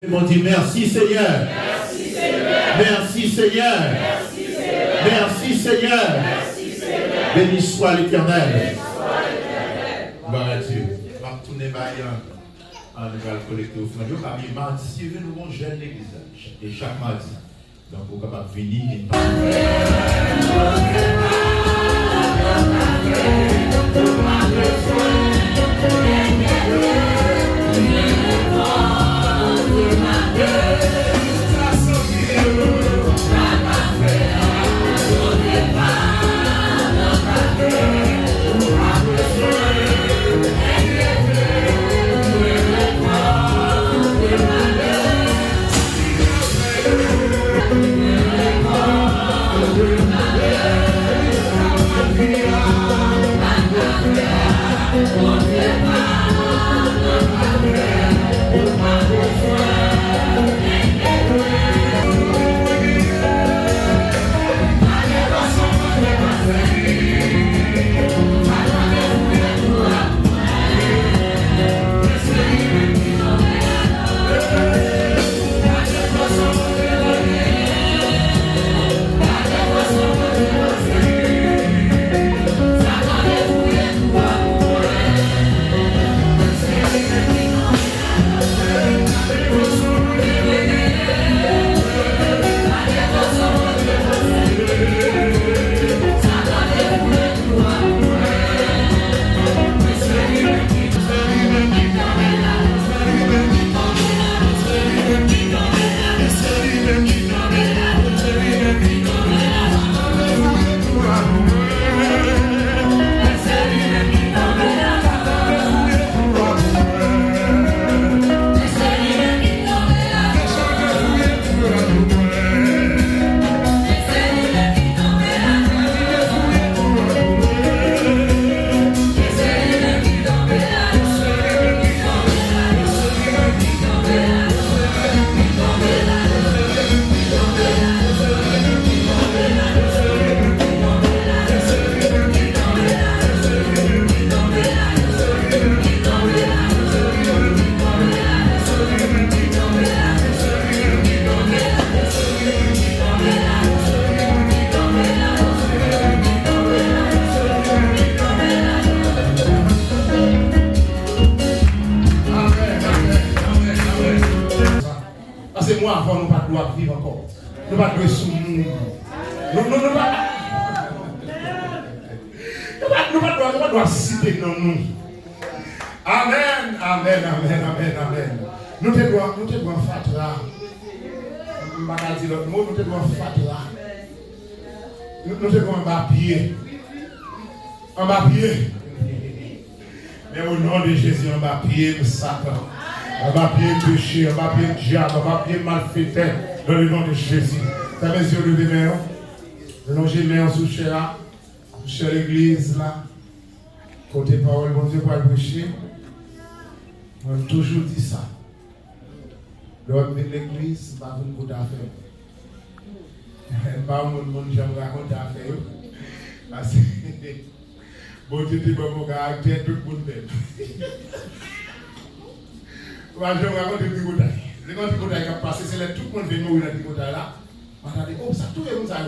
On dit merci Seigneur. Merci Seigneur. Merci Seigneur. Merci Seigneur. Merci Seigneur. Merci Seigneur. Béni soit l'Éternel. Gloire à Dieu. On va tourner vaillant. On va collecter au fond. Je vais mardi, si nous avons jeune l'église. Et chaque mardi. Donc, vous pouvez venir. Mais au nom de Jésus, on va prier le Satan. On va prier le péché, on va prier le diable, on va prier le malfaiteur dans le nom de Jésus. T'as mes yeux levés, mais longez les mains sous cher l'église là. Côté parole, bon Dieu, pour le prêcher. On a toujours dit ça. L'homme de l'église, pas une bonne affaire. Pas mon monde, j'aime raconter affaire. Parce que bon Dieu, tu vas me caractère tout le monde. Je vais raconter des bouteilles. Les grands bouteilles qui ont passé, c'est là tout le monde vient mourir dans les bouteilles là. On a dit, oh, ça tout le monde a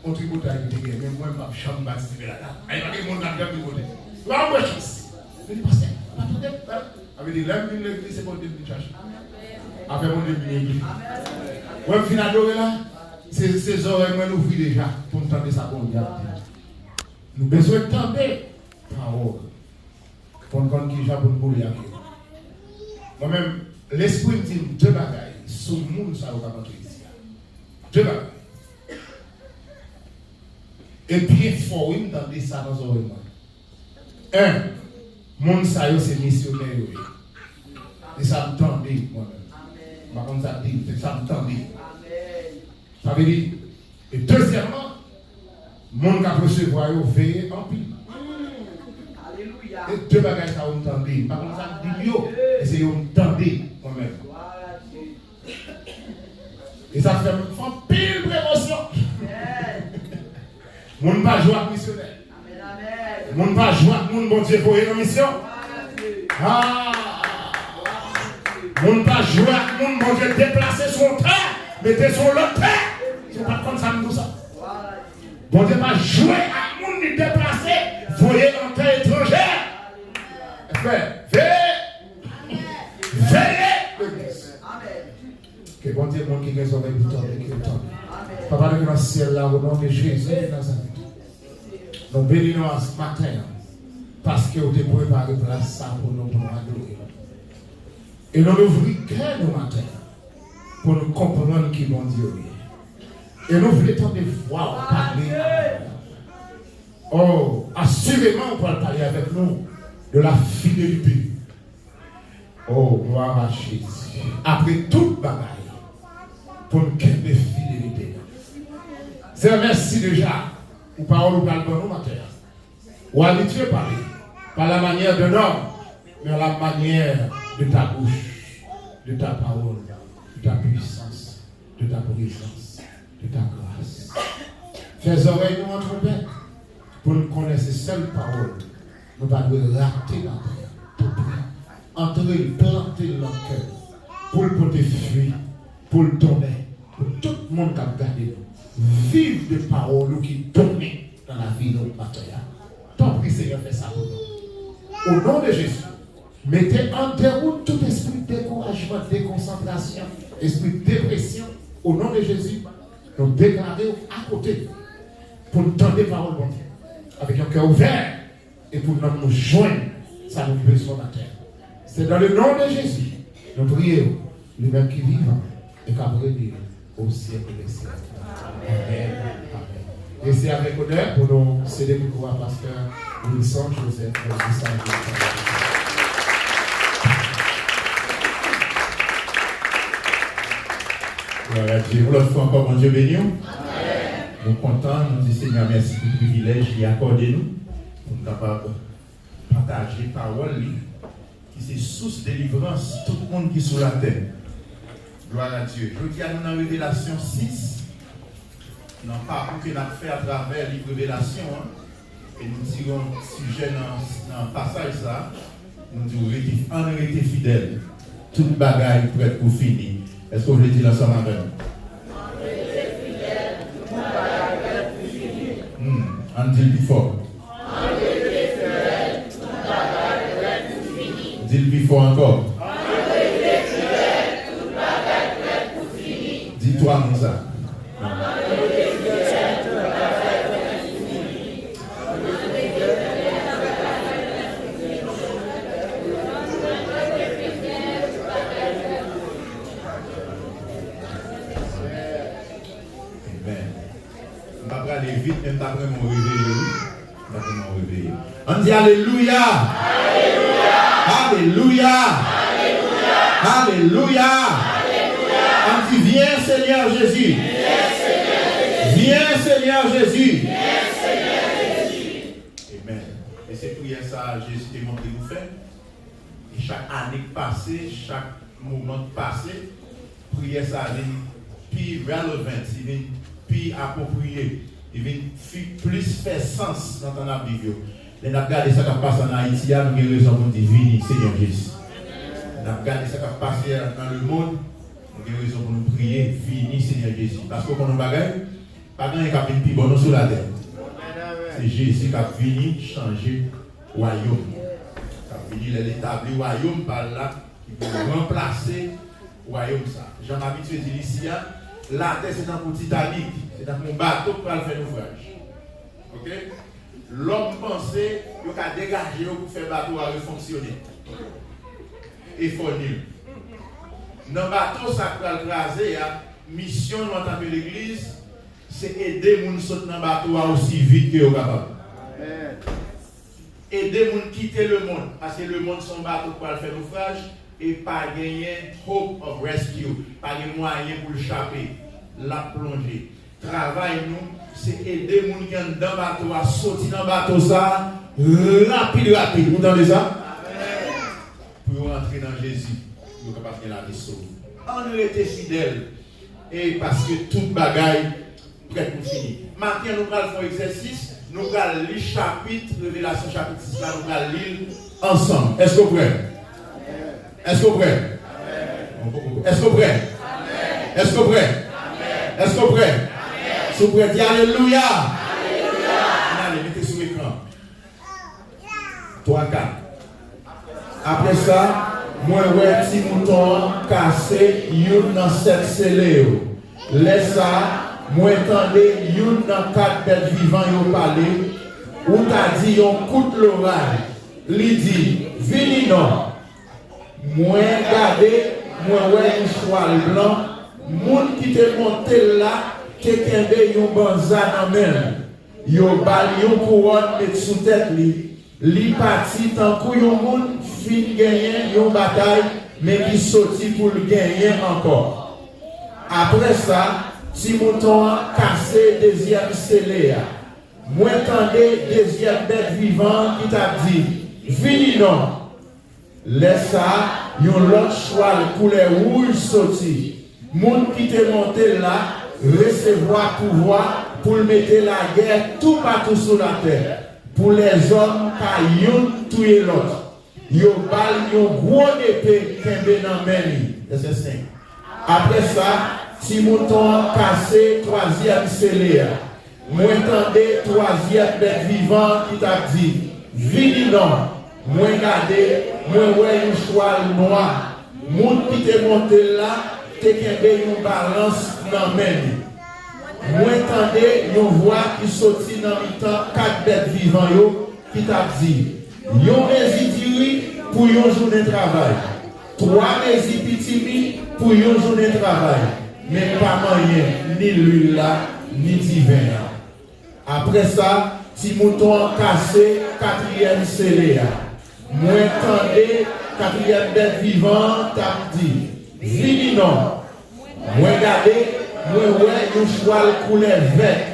on dit bouteille qui est, mais moi, je ne vais pas participer là-dedans. Il y a des gens qui ont des bouteilles. Tu vas avoir une chance. Je dis, pasteur, on va tout faire. Avec des lèvres de l'église, c'est bon de l'église. Avec mon début de l'église. Ouais, je finis d'adorer là. Ces oreilles, moi, nous ouvrent déjà pour entendre ça bon Dieu. Nous besoin de tendre parole. Pour nous comprendre qui j'ai pour nous bouler. Moi-même, l'esprit me dit deux bagailles. Sur le monde, ça va pas ici. Deux bagailles. Et puis, il faut entendre ça dans nos oreilles. Un, monde ça c'est missionnaire. Et ça me tend moi-même. Par contre, ça dit, ça me tend. Ça veut dire, et deuxièmement, monde qui a recevoir, veille en pile. Alléluia. Et deux bagages ça vous entendez. Par contre, ça dit yo, et c'est vous entendez moi-même. Et ça fait pile prévention. Mon pas jouer à missionnaire. Mon pas jouer à mon bon Dieu pour une mission. Ah! Mon pas jouer avec mon bon Dieu déplacer son terre, mettez son l'autre terre. C'est pas comme ça nous ça. Bon Dieu pas jouer avec mon ni déplacer, voyez en terre étrangère. Frère, veillez. Veillez l'église. Que bon Dieu, mon qui est les oreilles pour toi, qui est toi. Papa, nous dans le ciel là, au nom de Jésus de Nazareth. Nous bénissons ce matin parce que vous avez préparé place ça pour nous adorer. Et nous ouvrons cœur nos matins pour nous comprendre qui bon Dieu est. Et nous voulons tant de voir parler. Oh, assurément, on va parler avec nous de la fidélité. Oh, gloire à Jésus. Après toute bagaille, pour nous qu'elle de fidélité. C'est merci déjà pour parole ou parle dans nos matins. Ou habitué à parler, par la manière de l'homme, mais la manière de ta bouche, de ta parole, de ta puissance, de ta présence, de ta grâce. Fais oreilles nous entre bêtes pour nous connaître ces seules paroles. Nous ne pouvons pas rater la terre. Pour entrer, planter dans notre cœur. Pour le porter fruit, pour le donner, pour tout le monde qui a gardé nous. Vive des paroles qui tournent dans la vie de notre matériel. Tant pis, Seigneur, fais ça pour nous. Au nom de Jésus, mettez en déroute tout esprit de découragement, de déconcentration, esprit de dépression. Au nom de Jésus, nous déclarons à côté pour nous tendre des paroles bon Dieu, avec un cœur ouvert et pour nous joindre, ça nous besoin de la terre. C'est dans le nom de Jésus, nous prions, lui-même qui vit et qui a brûlé au siècle des siècles. Amen. Amen. Et c'est avec honneur pour nous céder le pouvoir pasteur Wilson Joseph. Gloire à Dieu. L'autre fois encore, mon Dieu béni. Nous sommes contents, nous disons Seigneur, merci pour le privilège qu'il a accordé nous, pour nous capables de partager la parole qui est source de délivrance, tout le monde qui est sur la terre. Gloire à Dieu. Je dis à nous dans Révélation 6, dans le parcours que nous avons fait à travers les révélations, et nous tirons sujet dans le passage ça, nous disons on a été fidèle, toute bagaille prête pour finir. Est-ce que vous voulez dire ensemble avec nous? On dit le plus fort. Dis le plus fort encore. Dis-toi comme ça. Vite, même pas vraiment réveillé. On dit Alléluia. Alléluia. Alléluia. On dit viens Seigneur Jésus. Viens Seigneur Jésus. Amen. Et c'est prière ça, Jésus t'a montré nous faire. Et chaque année passée, chaque moment passé, prière ça vient plus relevant, il vient plus approprié. Il vient plus faire sens dans ton vie. Et nous avons regardé ce qui a passé en Haïti, nous avons raison pour dire venir, Seigneur Jésus. Nous avons regardé ce qui a passé dans le monde, nous avons raison pour nous prier, venir, Seigneur Jésus. Parce que pour nous bagaille, pas grand qui a plus bon sur la terre. C'est Jésus qui a venu changer le royaume. Il a venu l'établir le royaume par là, qui peut remplacer le royaume. J'en ai habitué de dire ici, la terre c'est dans le Titanic. C'est dans mon bateau pour faire l'ouvrage. Ok? L'homme pensait qu'il a dégagé pour faire le bateau à fonctionner. Et fournir. Dans le bateau, ça peut écraser. Mission en tant que l'église, c'est aider les gens à sauter dans le bateau aussi vite que capable. Aider les gens à quitter le monde. Parce que le monde, son bateau pour faire l'ouvrage et pas gagner hope of rescue. Pas de moyen pour l'échapper. La plonger. Travail nous, c'est aider les gens qui sont dans le bateau à sortir dans le bateau ça rapide. Vous entendez ça? Pour rentrer dans Jésus, pour capable de la vie sauve. On était fidèles et parce que toute bagaille prête pour finir. Maintenant nous allons faire un exercice, nous allons lire chapitre, Révélation chapitre 6, nous allons lire ensemble. Est-ce que vous prêtez? Est-ce que vous prêtez? Est-ce que vous prêt? Est-ce que vous prêt? Est-ce que vous prêt? Si vous prêt, dis Alléluia. Allez, mettez sur l'écran. 3, 4. Après ça, moi, ouais, petit mouton cassé, yon dans 7 scellés. Laisse ça, moi, entendez, yon dans 4 bêtes vivantes, yon parlé. Ou t'as dit, yon coup de l'orage. Li dit, vini non. Moi, regardez, moi, ouais, un cheval blanc. Moun qui te monté là, te kende yon banza nan men. Yon bal yon couronne met sous tête li. Li parti tant kou yon moun fin gagner yon bataille, mais qui sorti pour le gagner encore. Après ça, si mouton cassé deuxième scellé. Moi entendez deuxième bête vivante qui t'a dit, vini non. Laisse ça, yon l'autre cheval couleur rouge sorti. Moun qui te monté là, recevoir pouvoir pour mettre la guerre tout partout sur la terre. Pour les hommes, car yon tuer l'autre. Yon bal, yon gros épée kembe nan meni. Verset 5. Après ça, si mouton cassé, troisième scellé. Moi entendez troisième bête vivante qui t'a dit, vini non. Moi regardez, moi ouais une cheval noir. Moun qui te monté là, te kembe yon balance nan meni. Moi entendez yon voix qui sortit dans le temps 4 bêtes vivantes qui t'a dit, yon résidiri pour yon journée de travail, 3 résidiri pour yon journée de travail, mais pas moyen ni l'huile là ni divin. Après ça, si mouton cassé, 4e scellé. Moi entendez 4e bête vivante t'a dit, vini non. Moi regardez, moi ouais un cheval couleur vert.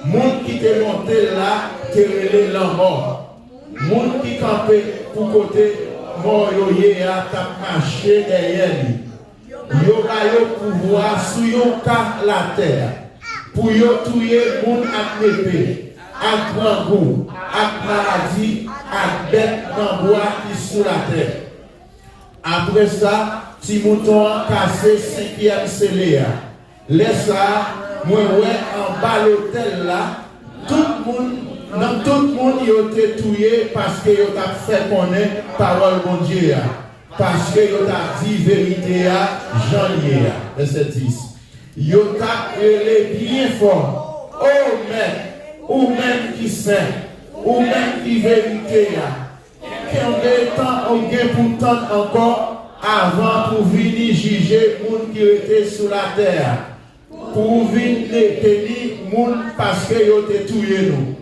Moun qui te monté là, te relé la mort. Moun qui campé pour côté mort yo yé a t'a marché derrière lui. Yo ba yo pouvoir sou yo ka la terre. Pour yo tuer moun ak épée, ak grand goût, ak maladie, ak bête dans bois qui sous la terre. Après ça, si mouton cassé 5e scellé. Laisse ça, moi ouais en bas l'hôtel là, tout le monde y a été tué parce que y a fait connaître parole bon Dieu. Parce que y a dit vérité à Jean-Lié. Verset 10. Y a bien fort. Oh mais, ou même qui sait, ou même qui vérité là. Combien de temps on gagne pourtant encore avant pour venir juger les gens qui étaient sur la terre? Pour venir tenir moun parce que yo te touye nous.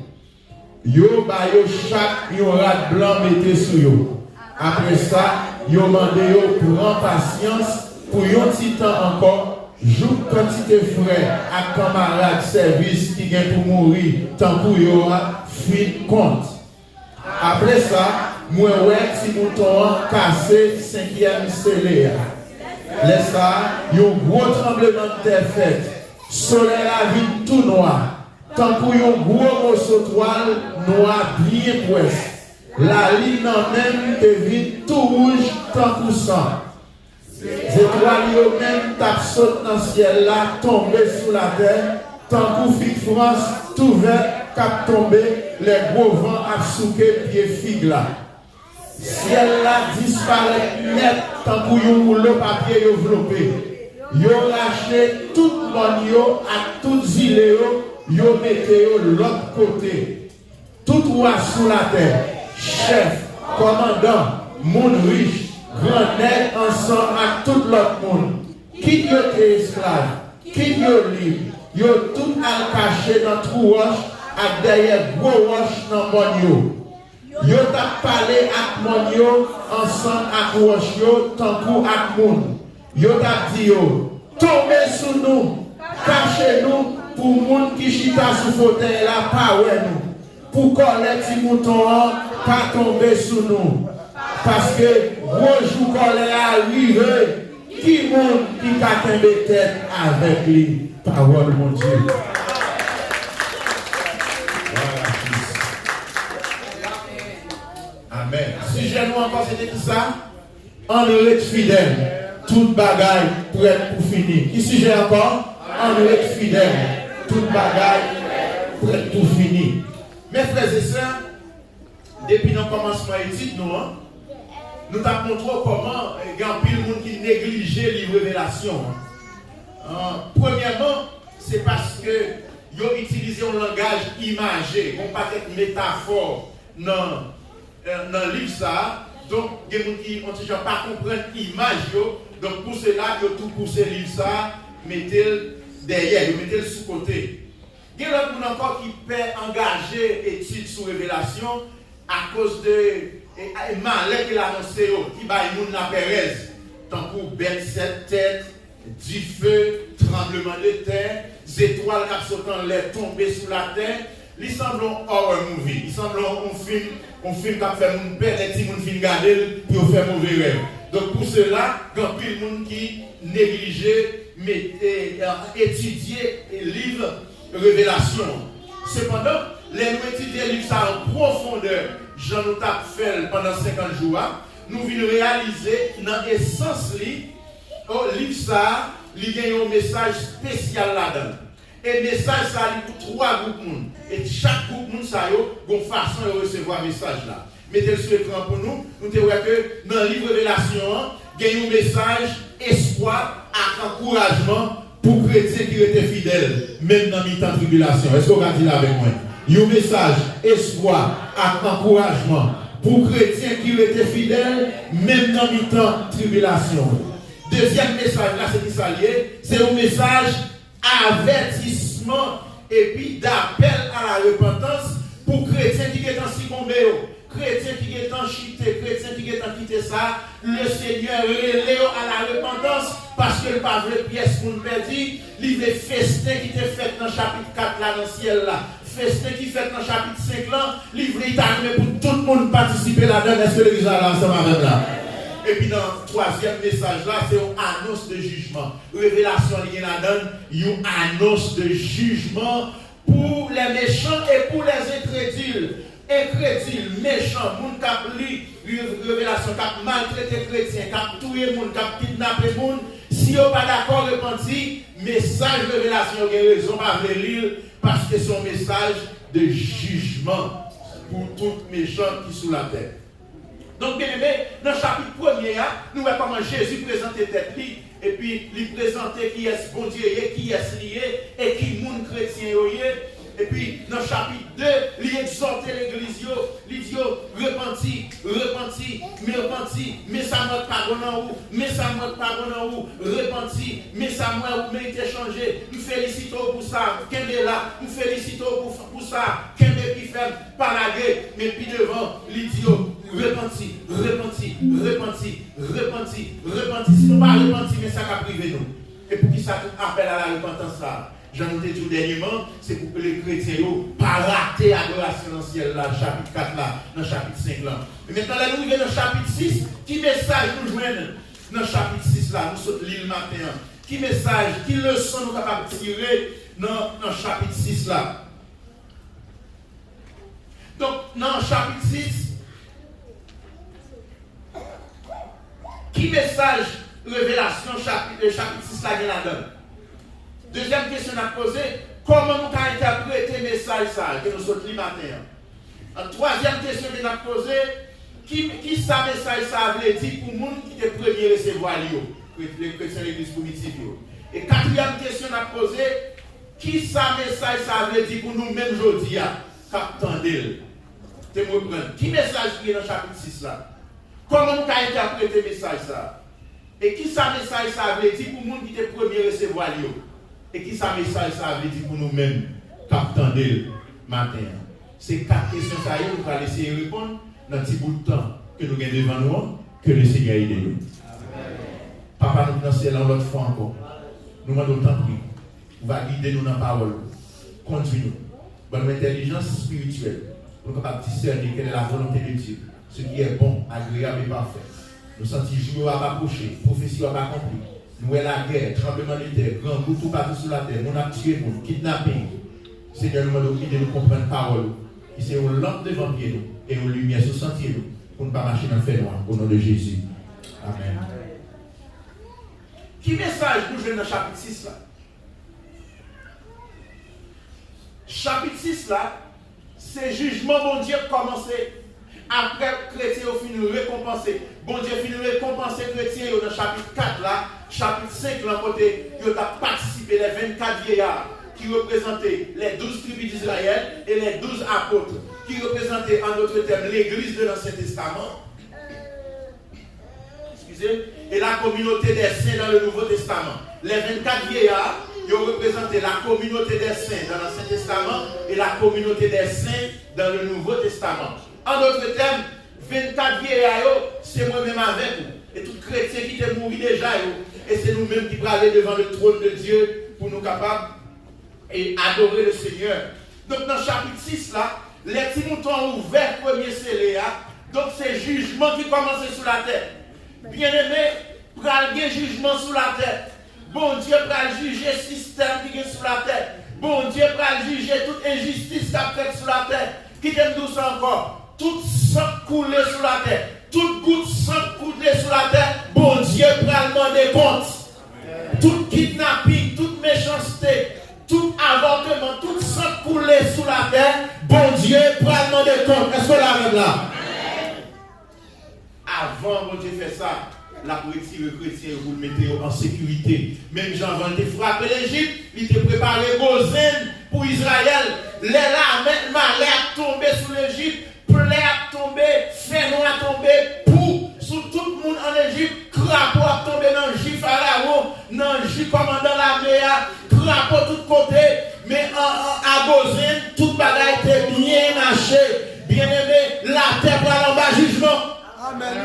Yo ba yo chaque yon rat blanc mette sou yo. Après ça, yo mande yo prend patience pour yon petit temps encore. Joue quantité frère à camarade service qui vient pour mourir tant pour yo fin compte. Après ça, moi ouais si mouton cassé 5e scellé. Laisse ça, yon gros tremblement de terre fait. Soleil la vie tout noir. Tant pour yon gros morceau toile noir bien presse. La ligne en même te vide tout rouge tant pour sang. Les étoiles yo même tap saute dans le ciel là, tombé sous la terre. Tant pour figue France, tout vert, cap tombé, les gros vents a souqué pied figue là. Ciel là disparaît net tant pour yon le papier yo vlopé. Yo lâché tout le monde yo à toutes îles yo mette yo l'autre côté. Tout roi sous la terre, chef, commandant, monde riche, grand nègre ensemble à tout l'autre monde. Quitte yo te esclave, quitte yo libre, yo tout al caché dans trou roche à derrière gros roche dans mon yo. Yo t'a parlé ak mon yo ensemble ak roche yo tant coup ak moun. Yo t'a dit yo, tombez sous nous, cachez-nous pour moun qui chita sous fauteuil là, pas ouais nous. Pour coller ti mouton, pas tomber sous nous. Parce que gros jour coller arrive, qui moun qui ka tomber tête avec lui, parole mon Dieu. Amen. Si je nous encore c'était tout ça, on est fidèle. toute bagaille prête pour finir. Qui sujet encore? En être fidèle. Toute bagaille prête pour finir. Mes frères et sœurs, depuis le commencement d'étude, nous t'avons montré comment il y a un pile de monde qui négligeait les révélations. Premièrement, c'est parce que ils ont utilisé un langage imagé, on pas de métaphore dans le livre ça. Donc, il y a des gens qui n'ont pas compris l'image. Donc, pour cela, ils ont tout poussé le livre ça, mettez-le derrière, mettez-le sous côté. Il y a des gens encore qui peuvent engager études sur révélation à cause de malheur qu'il a annoncé, qui va y la Pérez, tant pour bête cette tête, du feu, tremblement de terre, des étoiles qui sont en l'air tombées sous la terre. Il semble un horror movie, il semble un film qui a fait mon père, les petits gens qui regarder pour faire mauvais rêve. Donc pour cela, il y a plus de monde qui négligeait, étudier et livre révélation. Cependant, les nous étudier le livre ça en profondeur, Jean nous t'a fait pendant 50 jours, nous venons réaliser dans l'essence du livre ça, il y a un message spécial là-dedans. Et le message ça est pour 3 groupes de monde. Et chaque groupe de monde ça a une façon de recevoir le message là. Mettez-le sur l'écran pour nous. Nous te voyons que dans le livre Révélation, il y a un message espoir et encouragement pour les chrétiens qui étaient fidèles, même dans le temps de tribulation. Est-ce que vous avez dit là avec moi? Il y a un message espoir et encouragement pour les chrétiens qui étaient fidèles, même dans le temps de tribulation. Deuxième message là, c'est qui s'allie, c'est un message avertissement et puis d'appel à la repentance pour chrétiens qui sont succombés, chrétiens qui sont chutés, chrétiens qui ont quitté ça. Le Seigneur relève à la repentance parce que le pas de pièce pour nous perdre. Il veut festin qui était fait dans le chapitre 4 là, dans le ciel là. Festin qui fait dans le chapitre 5 là. Il veut t'arriver pour tout le monde participer là-dedans. Est-ce que l'église là ensemble avec là? Et puis dans le troisième message là, c'est une annonce de jugement. Révélation il y en a donne une annonce de jugement pour les méchants et pour les incrédules. Incrédules, méchants, moun kap li révélation, kap maltraité chrétien, kap tué moun, kap kidnappé moun. Si vous pas d'accord repenti, message de révélation, vous avez raison pas de lire parce que c'est un message de jugement pour tout méchant qui est sous la terre. Donc, bien aimé, dans le chapitre 1er, nous voyons comment Jésus présentait tête lui, et puis il présentait qui est bon Dieu, qui est lié, et qui monde chrétien. Et puis, dans le chapitre 2, il exhortait l'église, il dit repenti, mais ça m'a pardonné ou, repenti, mais ça m'a mérité changer. Nous félicitons pour ça, qu'elle est là, nous félicitons pour ça, qu'elle est qui fait par la guerre, mais puis devant, il dit repenti. Si nous pas repenti, mais ça va priver nous. Et pour qui ça appelle à la repentance là? J'en ai dit dernièrement, c'est pour que les chrétiens n'aient pas raté l'adoration dans le ciel, là, chapitre 4, là, dans le chapitre 5. Là. Et maintenant, là, nous arrivons dans le chapitre 6. Qui message nous joignent dans le chapitre 6, là, nous sommes l'île matin. Qui message, qui leçon nous sommes capables de tirer dans le chapitre 6, là? Donc, dans le chapitre 6, qui message, révélation, le chapitre 6, là, il y a là-dedans? Deuxième question à poser, comment nous avons interprété le message que nous sommes le matin? Troisième question que nous avons posée, qui ça message ça veut dire pour les gens qui étaient premiers à recevoir les chrétiens de l'église primitive? Et quatrième question à poser, qui ça message ça veut dire pour nous-mêmes aujourd'hui, captandel? Qui message qui est dans le chapitre 6 là? Comment nous avons interprété le message ça? Et qui ça message ça veut dire pour les gens qui étaient premiers à recevoir et qui ça message ça veut dire pour nous-mêmes, captandel matin? C'est 4 questions ça nous va laisser répondre dans un petit bout de temps que nous avons devant nous, que le Seigneur aide nous. Papa, nous dansons là l'autre fois encore. Nous demandons tant pis. Vous va guider nous dans la parole. Conduis-nous. Bonne intelligence spirituelle. Pour nous capables de discerner quelle est la volonté de Dieu. Ce qui est bon, agréable et parfait. Nous sentons jour à approcher, prophétie à accomplir. Nous avons la guerre, tremblement de terre, grand bout tout partout sur la terre. Nous avons tué, nous kidnapping. Seigneur, nous demandons de nous comprendre la parole. Qui c'est une lampe devant pied nous et une lumière sur sentier nous pour ne pas marcher dans le fait noir. Au nom de Jésus. Amen. Qui message nous jouons dans le chapitre 6 là? Chapitre 6 là, c'est jugement bon Dieu commencé. Après, chrétien au fini récompensé. Bon Dieu finit récompenser chrétien dans le chapitre 4 là, chapitre 5 là, côté, il a participé les 24 vieillards qui représentaient les 12 tribus d'Israël et les 12 apôtres qui représentaient en d'autres termes l'église de l'Ancien Testament. Excusez, et la communauté des saints dans le Nouveau Testament. Les 24 vieillards, ils ont représenté la communauté des saints dans l'Ancien Testament et la communauté des saints dans le Nouveau Testament. En d'autres termes, 24 vieillards, c'est moi-même avec vous. Et tout chrétien qui est mort déjà, et c'est nous-mêmes qui allons devant le trône de Dieu pour nous capables et adorer le Seigneur. Donc dans le chapitre 6 là, les petits moutons ont ouvert premier scellé. Donc c'est jugement qui commence sur la terre. Bien-aimé, pral gen jugement sur la terre. Bon Dieu pral juger le système qui est sur la terre. Bon Dieu pral juger toute injustice qui a fait sur la terre. Qui t'aime douce encore? Tout sang coulé sur la terre. Toute goutte sang coulé sur la terre. Bon Dieu pral demander compte. Tout kidnapping, toute méchanceté, tout avortement, tout sang coulé sur la terre. Bon Dieu pral demander compte. Est-ce que la même là? Avant, bon Dieu fait ça, la politique le chrétien, vous le mettez en sécurité. Même Jean Van te frapper l'Égypte, il te préparé Gozen pour Israël. Les larmes, malais a tombé sur l'Égypte, plaie a tombé, fénon a tombé, pour sur tout le monde en Égypte, crapaud a tombé dans le J Pharaon, dans le J commandant l'armée, crapaud tout côté, mais à Gozen, toute bagaille était bien haché. Bien aimé, la terre va en bas jugement. Amen.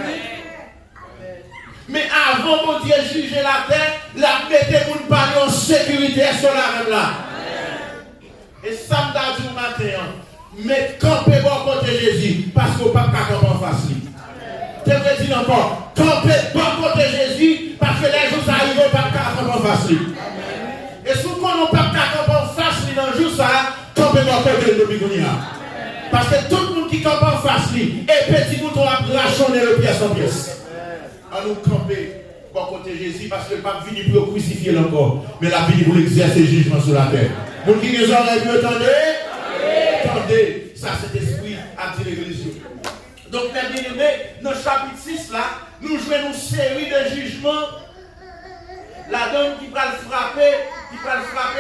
Mais avant mon Dieu juger la terre, la mettez pour nous parler en sécurité sur la même là. Et ça me dit matin, mais campez bon côté Jésus, parce qu'on ne peut pas camper en face. Tu veux dire encore, campez bon côté Jésus, parce que les jours arrivent, on ne peut pas camper en face. Et si on ne peut pas camper en face dans le jour, ça, campez bon côté de Bigounia. Parce que tout le monde qui campe en face, et petit bouton a rachonné le pièce en pièce. À nous camper pour côté Jésus, parce que le pape venu pour le crucifier encore, mais la venu pour exercer le jugement sur la terre. Vous qui les oreilles, vous entendez? Attendez, ça c'est l'esprit à dire l'église. Donc, mes bien-aimés, dans le chapitre 6 là, nous jouons une série de jugements. La donne qui va le frapper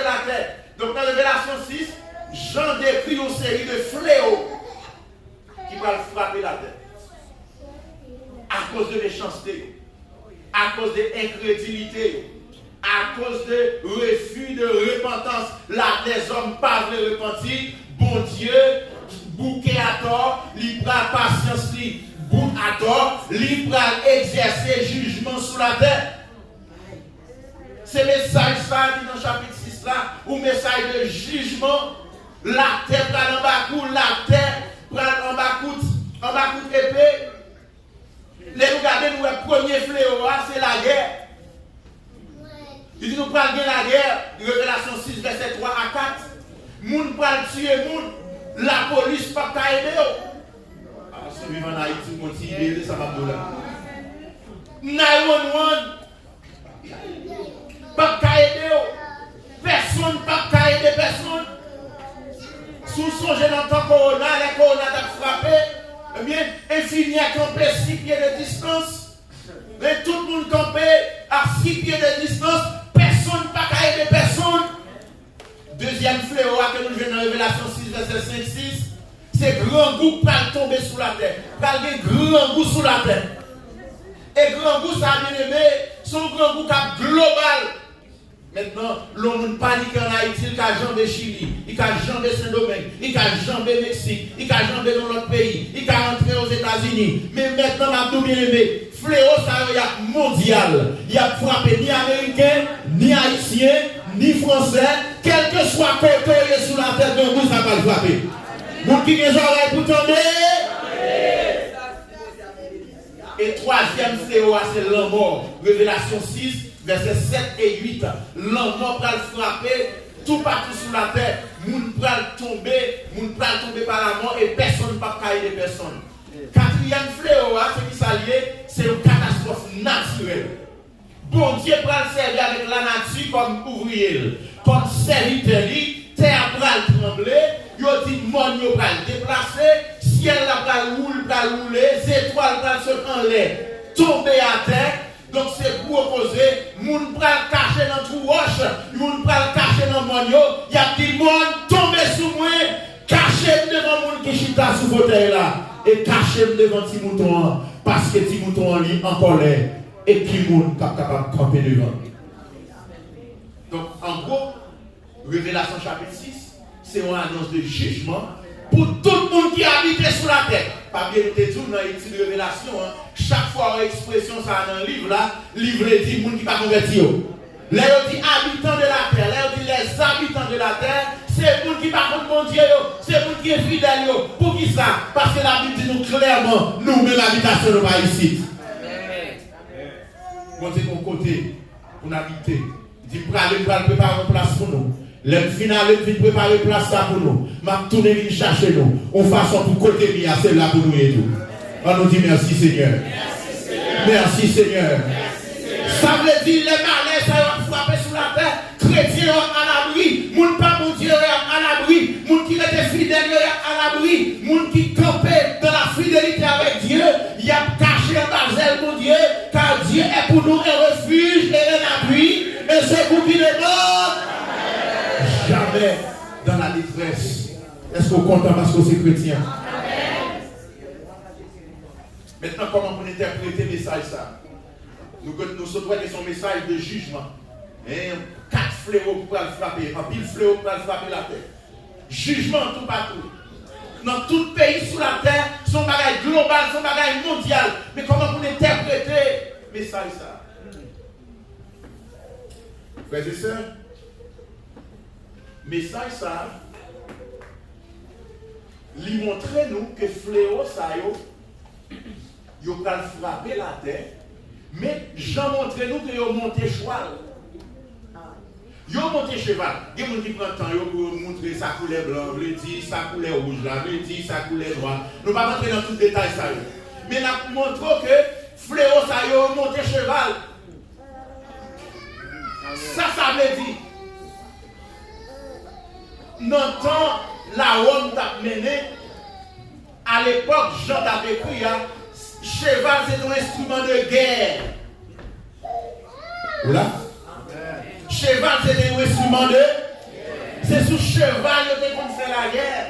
la terre. Donc, dans Révélation 6, Jean décrit une série de fléaux qui vont frapper la terre. À cause de méchanceté, à cause de l'incrédulité, à cause de refus de repentance. Là, les hommes pas veulent repentir. Bon Dieu, bouquet à tort, libre à patience, bouquet à tort, libre à exercer jugement sur la terre. C'est le message ça dit dans le chapitre 6 là, ou message de jugement. La terre prend en bas coup, la terre prend en bas coup épée. Les regardez, nous, le premier fléau, c'est la guerre. Il dit, nous prenons la guerre, Révélation 6, verset 3 à 4. Moun pral tuer moun, la police pas qu'à aider. Ah, si vivant en Haïti, continue, ça va pas là. 911, pas qu'à aider. Personne pas qu'à aider personne. Sous son jeune en tant corona, les corona t'a frappé, eh bien, infini à camper 6 pieds de distance. Mais tout le monde campé à 6 pieds de distance, personne pas qu'à aider personne. Deuxième fléau que nous venons dans Révélation 6, verset 5-6, c'est grand goût qui va tomber sous la terre. Grand goût sous la terre. Et grand goût, ça a bien aimé, son grand goût global. Maintenant, l'on panique en Haïti, il a jambé Chili, il a jambé Saint-Domingue, il a jambé Mexique, il a jambé dans l'autre pays, il a rentré aux États-Unis. Mais maintenant, ma tout bien aimé, fléau, ça y a mondial. Il a frappé ni américain, ni haïtien, ni français, quel que soit côté sous la tête de vous, ça va le frapper. Vous qui les oreilles pour tomber. Et troisième fléau, c'est la mort. Révélation 6. Versets 7 et 8, l'homme va le frapper, tout partout sur la terre, moun pral tomber par la mort et personne ne va cailler des personnes. Quatrième fléau, ce qui s'allie, c'est une catastrophe naturelle. Bon Dieu prend le servir avec la nature comme ouvrier, comme serviteur, terre pral trembler, yo dit mon yo pral déplacer, ciel la pral rouler, étoiles pral se en l'air, tomber à terre. Donc c'est pour opposer, moun pral cacher dans trou roche, moun pral cacher dans mon yo, y a dit moun tomber sous moi, cacher devant moun qui chita sous fauteuil là et cacher devant ti mouton parce que ti mouton li en colère et qui moun capable de camper devant. Donc en gros, Révélation chapitre 6, c'est une annonce de jugement pour tout le monde qui habite sur la terre. Pas bien te dire dans l'étude de Révélation, chaque fois l'expression ça dans le livre là, livre dit monde qui pas converti. Là on dit habitants de la terre, là on dit les habitants de la terre, c'est monde qui pas contre mon Dieu, c'est monde qui est fidèle. Pour qui ça? Parce que la Bible dit nous clairement, nous même l'habitation de pas ici. Quand c'est mon côté pour habiter, dit pour aller préparer une place pour nous. Le final, il préparer place ça pour nous. M'a tourné venir chercher nous. On façon pour côté mia, c'est là pour nous et tout. On nous dit merci Seigneur. Merci Seigneur. Ça veut dire les malais, ça va frapper sur la terre. Chrétiens à l'abri. Moun pas mon Dieu à l'abri. Moun qui était fidèle à l'abri. Moun qui campait dans la fidélité avec Dieu. Il a caché un barzel pour Dieu. Car Dieu est pour nous un refuge et un appui. Et c'est pour qui est mort. Jamais dans la détresse. Est-ce qu'on est content parce que c'est chrétien? Maintenant, comment on interprète le message ça? Nous sommes son message de jugement. Et 4 fléaux pour le frapper, un pile fléau pour le frapper la terre. Jugement tout partout. Dans tout pays sur la terre, son bagage global, son bagage mondial. Mais comment on interprète le message ça? Frères et sœurs, message ça, lui montrer nous que fléau ça yo kan frapper la terre, mais j'en montre nous que yo monté cheval. Yo monté cheval. Il y a des gens qui prennent temps pour montrer sa couleur blanc, veut dire sa couleur rouge, veut dire sa couleur noire. Nous ne pas rentrer dans tout détail ça. Mais nous montrons que fléau ça yo monté cheval. Ça veut dire dans le temps, la Rome t'a mené, à l'époque, Jean t'a écrit, cheval c'est un instrument de guerre. Voilà. Cheval c'est un instrument de guerre. C'est sous cheval qu'on fait la guerre.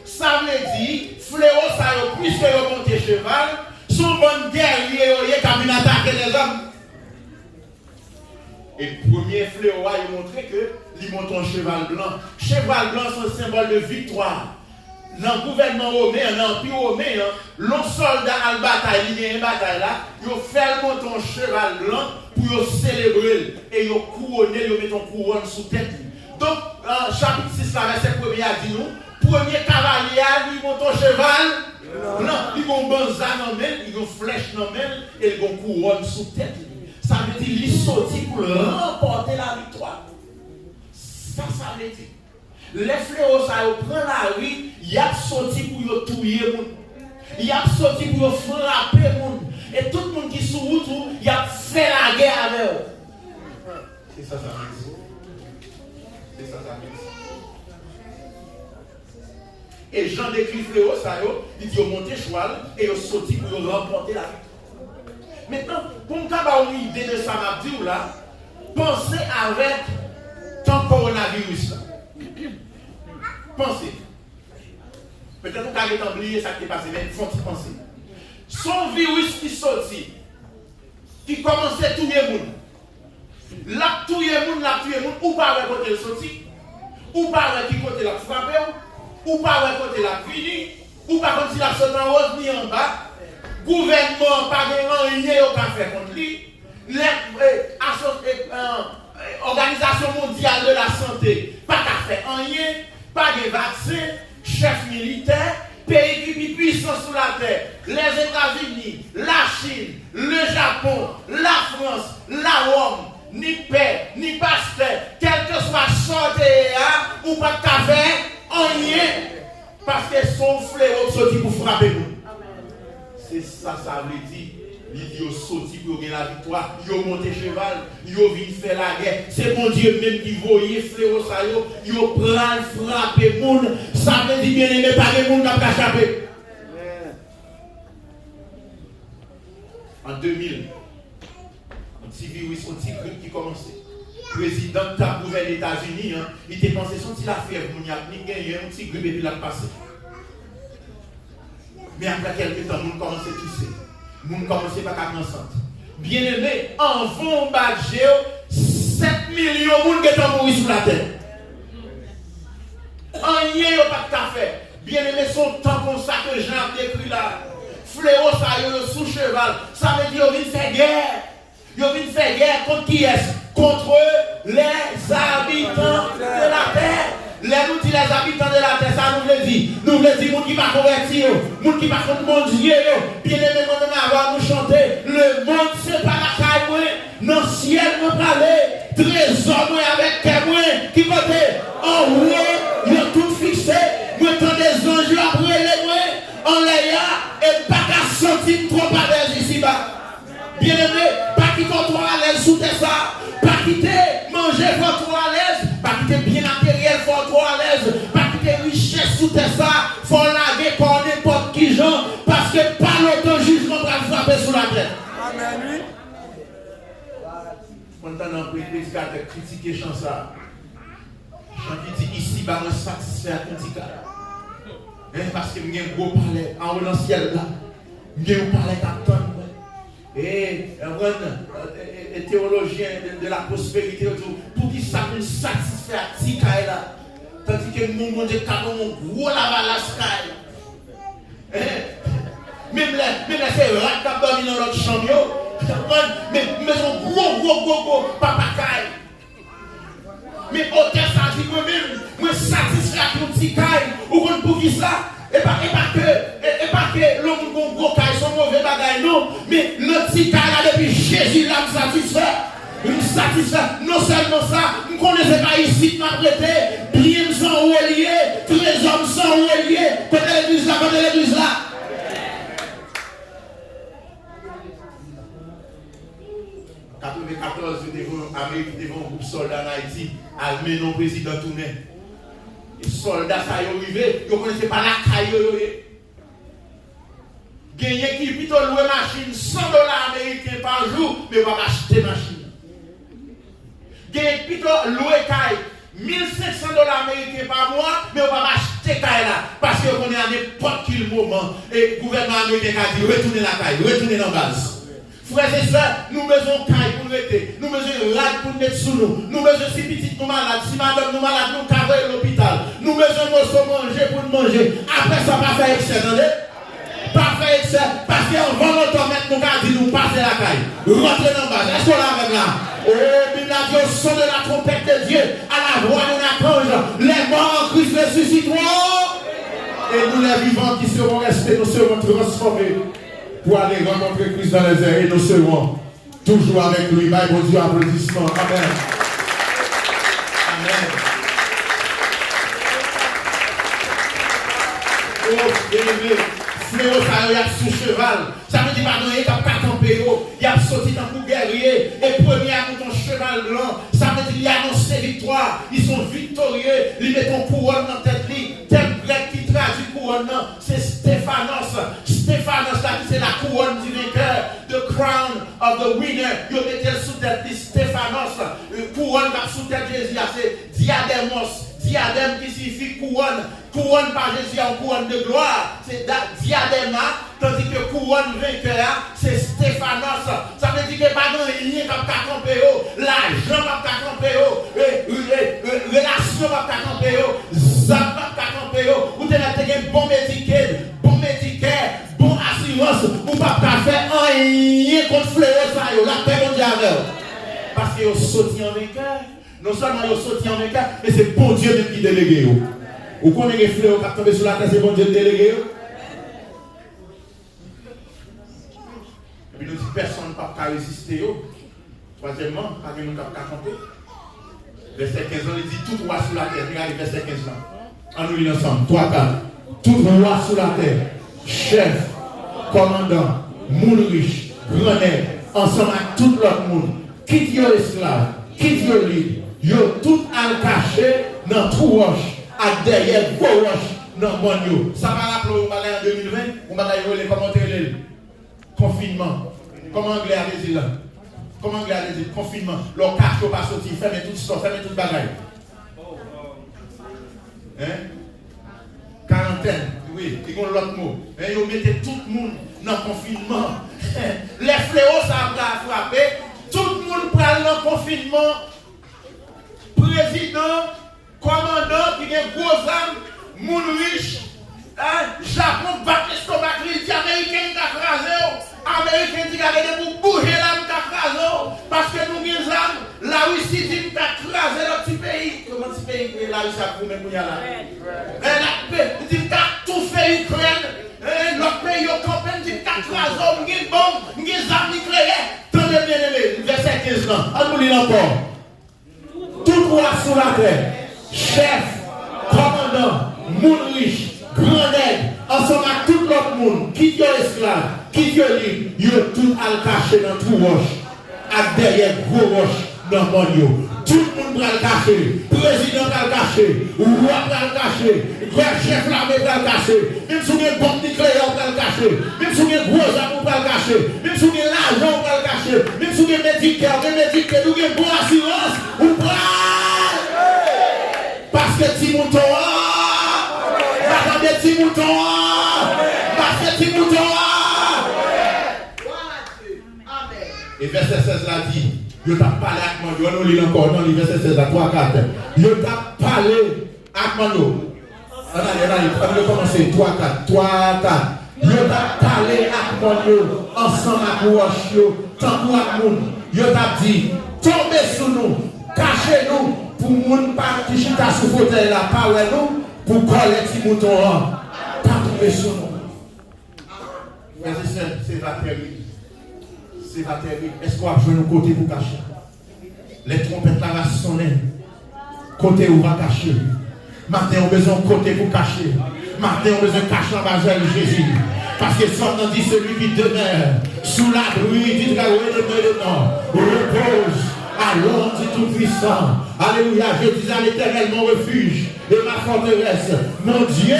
Ça veut dire, fléau ça yo, puisque yo monté cheval, son bon guerrier yo qui a venu attaquer les hommes. Et le premier fléau a montré que il monte un cheval blanc. Cheval blanc, c'est un symbole de victoire. Dans le gouvernement romain, dans l'empire romain, l'on soldat à la bataille, il y a une bataille là, il fait monter un cheval blanc pour célébrer et il couronner, il met un couronne sous tête. Donc, chapitre 6, verset 1er a dit nous, premier cavalier, il monte un cheval blanc, il a un banzan dans main, il a une flèche dans main et il a une couronne sous tête. Ça veut dire qu'il est sorti pour remporter la victoire. Ça veut dire. Les fléaux, ça prend la rue, il a sorti pour tuer les gens. Il a sorti pour frapper les gens. Et tout le monde qui est sur route, il a fait la guerre avec eux. C'est ça, ça veut dire. C'est ça, ça veut dire. Et Jean décrit fléau, ça il dit monter cheval et il sorti pour remporter la victoire. Maintenant, pour me avoir une idée de ça, je vais là, pensez avec ton coronavirus. Là. Pensez. Peut-être que vous avez oublié ça qui est passé, mais il faut penser. Son virus qui sortit, qui commençait à tuer les gens. La tuer les gens, ou pas avec côté le sorti, ou pas avec qui côté la frappé, ou pas avec côté la fini, ou pas comme si la saute en haut ni en bas. Gouvernement, pas de rien au café contre lui. Organisation mondiale de la santé, pas qu'à faire rien, pas de vaccin, chef militaire, pays qui est puissant sur la terre, les États-Unis, la Chine, le Japon, la France, la Rome, ni paix, ni pasteur, quel que soit sorte ou pas de café, rien, parce que son fléau sorti pour frapper nous. C'est ça, ça veut dire Il dit, ils sorti pour gagner la victoire, ils monté cheval, ils viennent faire la guerre. C'est bon Dieu même qui voyait fléau ça, ils prennent frapper le monde. Ça veut dire bien aimé, pas le monde n'a pas échappé. En 2000, un petit virus, un petit grippe qui commençait. Le président a ouvert les États-Unis, il était pensé son la fièvre, il a gagné un petit grippe et puis il a passé. Mais après quelques temps, nous commençons à tousser. Nous commençons pas à ensemble. Bien aimé, en vont battre 7 millions de monde qui sont morts sur la terre. En rien, pas de café. Bien aimé, son temps comme ça que Jean a décrit là. Fléau, ça y est, le sous-cheval. Ça veut dire qu'ils viennent faire guerre. Ils viennent faire guerre contre qui est-ce? Contre les habitants de la terre. Les nous disent les habitants de la terre, ça nous le dit. Nous le dit, les gens qui ne sont pas convertis, les gens qui ne sont pas contre Dieu. Bien aimé, nous avons chanté. Le monde, ce n'est pas la caille, non, le ciel, nous parler. Trésor, avec témoin, qui côté. En haut, ils ont tout fixé. Moi, tant des anges après les moi, en l'air, et pas qu'à sentir trop à l'aise ici-bas. Bien aimé, pas quitter trop à l'aise sous tes ça. Pas quitter manger fort trop à l'aise. Pas quitter bien matériel fort trop à l'aise. Pas quitter richesse sous tes ça. Faut laguer pour n'importe qui gens. Parce que pas l'autre jugement va frapper sous la tête. Amen. Maintenant, on peut critiquer chant ça. Chant qui dit ici, bah, on satisfait à critique. Parce que j'ai un gros palais en haut dans le ciel là. J'ai un palais captain. Et un théologien de la prospérité, pour qui ça nous satisfait à Tika là. Tandis que nous, mon Dieu, avons un gros lavalas. Même là, c'est rat qui a dormi dans notre chambre. Mais son gros papa caille. Mais autant ça dit moi-même, moi satisfait à mon petit caille. Ou pour qui ça? Et pas que l'homme gros caille sont mauvais bagaille, non. Mais le petit caille là depuis Jésus là me satisfait. Nous satisfait. Non seulement ça, nous ne connaissons pas ici m'a prêté. Bien sont reliés, trésors sont reliés. Côté l'église là. 94, Amérique devant un groupe soldat en Haïti, armé non président tourné. Les soldats ça y arrivé, ils ne connaissaient pas la caille. Gagner qui plutôt louer machine $100 américains par jour, mais on va acheter machine. Gagner plutôt louer caille $1 500 américains par mois, mais on va acheter caille là. Parce qu'on est à n'importe quel moment. Et le gouvernement américain a dit retournez la caille, retournez dans la base. Frères et sœurs, nous besoin caille pour nous rester, nous besoin rad pour nous mettre sous nous, nous besoin si petite nous malades, si madame nous malades, nous carrer l'hôpital, nous besoin de manger pour nous manger. Après ça, pas faire excès, attendez? Pas faire excès, parce qu'on va nous mettre nous garder, nous passer la caille. Rentrez dans la base, est-ce qu'on l'a même là? Oh, Bible a dit au son de la trompette de Dieu, à la voix de l'archange, les morts en Christ ressusciteront. Et nous les vivants qui seront restés, nous serons transformés. Pour aller rencontrer Christ dans les airs et nous serons toujours avec lui. Bye, bon Dieu, applaudissements. Amen. Amen. Oh, bien-aimé, fléau, ça y a sous cheval. Ça veut dire, pardon, il n'y a pas campé, il a sauté dans le guerrier. Et premier à ton cheval blanc, ça veut dire, il a annoncé victoire. Ils sont victorieux. Ils mettent ton couronne dans tête. Tel grec qui traduit couronne, c'est Stéphanos. Stéphanos, c'est la couronne du vainqueur. The crown of the winner. Ils mettaient sous tête de Stéphanos. Couronne sous tête de Jésus, c'est diademos. Diadème qui signifie couronne. Couronne par Jésus en couronne de gloire. C'est diadème. Tandis que couronne vainqueur, c'est Stéphanos. Ça veut dire que pas de rien qui va camper, l'argent va camper, relation va camper, ça va camper, ou tu as un bon médicament, bon assurance, ou pas faire rien contre fléau, la paix mondiale. Parce que vous sautez en vainqueur. Non seulement vous sautez en vainqueur, mais c'est bon Dieu même qui délégue. Vous connaissez les fléaux qui tombent sur la terre, c'est bon Dieu qui délégue. Et puis nous disons personne ne peut pas résister. Troisièmement, pas de monde qui peut camper. Verset 15 ans, il dit tout roi sur la terre. Regardez verset 15 ans. En nous lisons ensemble. 3, 4. Tout roi sur la terre. Chef, commandant, monde riche, grand nègre, ensemble avec tout l'autre monde, quitte yo esclave, quitte yo libre, yo tout al caché dans tout roche, à derrière gros roche dans mon yo. Ça va rappeler au balai en 2020, on va les commentaires confinement. Comment anglais allez-y là? Comment anglais allez-y? Confinement. Leur carte pas sorti, fermez tout ça, fermez tout bagaille. Hein? Quarantaine, oui, ils ont l'autre mot. Et ils mettez tout le monde dans le confinement. Les fléaux, ça va frapper. Tout le monde prend dans le confinement. Président, commandant, qui a gros âmes, moun riche, Japon, bat l'estomac, les Américains qui ont crasé. Américains qui ont bouger l'âme qui ont crasé. Parce que nous avons des âmes, la Russie dit qui a crasé notre petit pays. Comment petit pays, la Russie a pris même là? Il dit qu'il a tout fait Ukraine. Notre pays, au campagne, dit qu'il a crasé, il y a des bombes, il y a des armes nucléaires. Tenez bien, verset 15 ans. On nous lit encore. Tout roi sur la terre, chef, commandant, moun riche, grand aide, ensemble avec tout l'autre monde, qui est esclave, qui est libre, ils ont tout à le cacher dans tout roche, avec derrière gros roche dans le monde. Tout le monde va le cacher, président va le cacher, roi va le cacher, grand chef l'armée va le cacher, même si on a une bombe nucléaire va le cacher, même si on a un gros amour va le cacher, même si on a l'argent va le cacher, même si on a un médicament, nous avons une bonne assurance, ou pas. Parce que petit mouton, parce que petit mouton, parce que petit mouton. Et verset 16 l'a dit. Yo t'a parlé avec moi, yo nous lit encore dans le verset 16 à 3 4. Yo t'a parlé avec moi. On va commencer 3 4. Yo t'a parlé avec moi ensemble avec moi, tant que moun. Yo t'a dit tombez sur nous, cachez-nous pour moun pas qui chita sous fauteuil là, pas nous pour coller petit mouton pas tomber sur nous. C'est pas terrible. C'est pas terrible. Est-ce qu'on va jouer nos côtés pour cacher? Les trompettes là va sonner. Côté où va cacher. Matin, on a besoin de côté pour cacher. Matin, on a besoin de cacher l'Évangile de Jésus. Parce que son nom dit celui qui demeure sous l'abri du très haut de nom repose à l'ombre du Tout-Puissant. Alléluia. Je dis à l'Éternel mon refuge et ma forteresse. Mon Dieu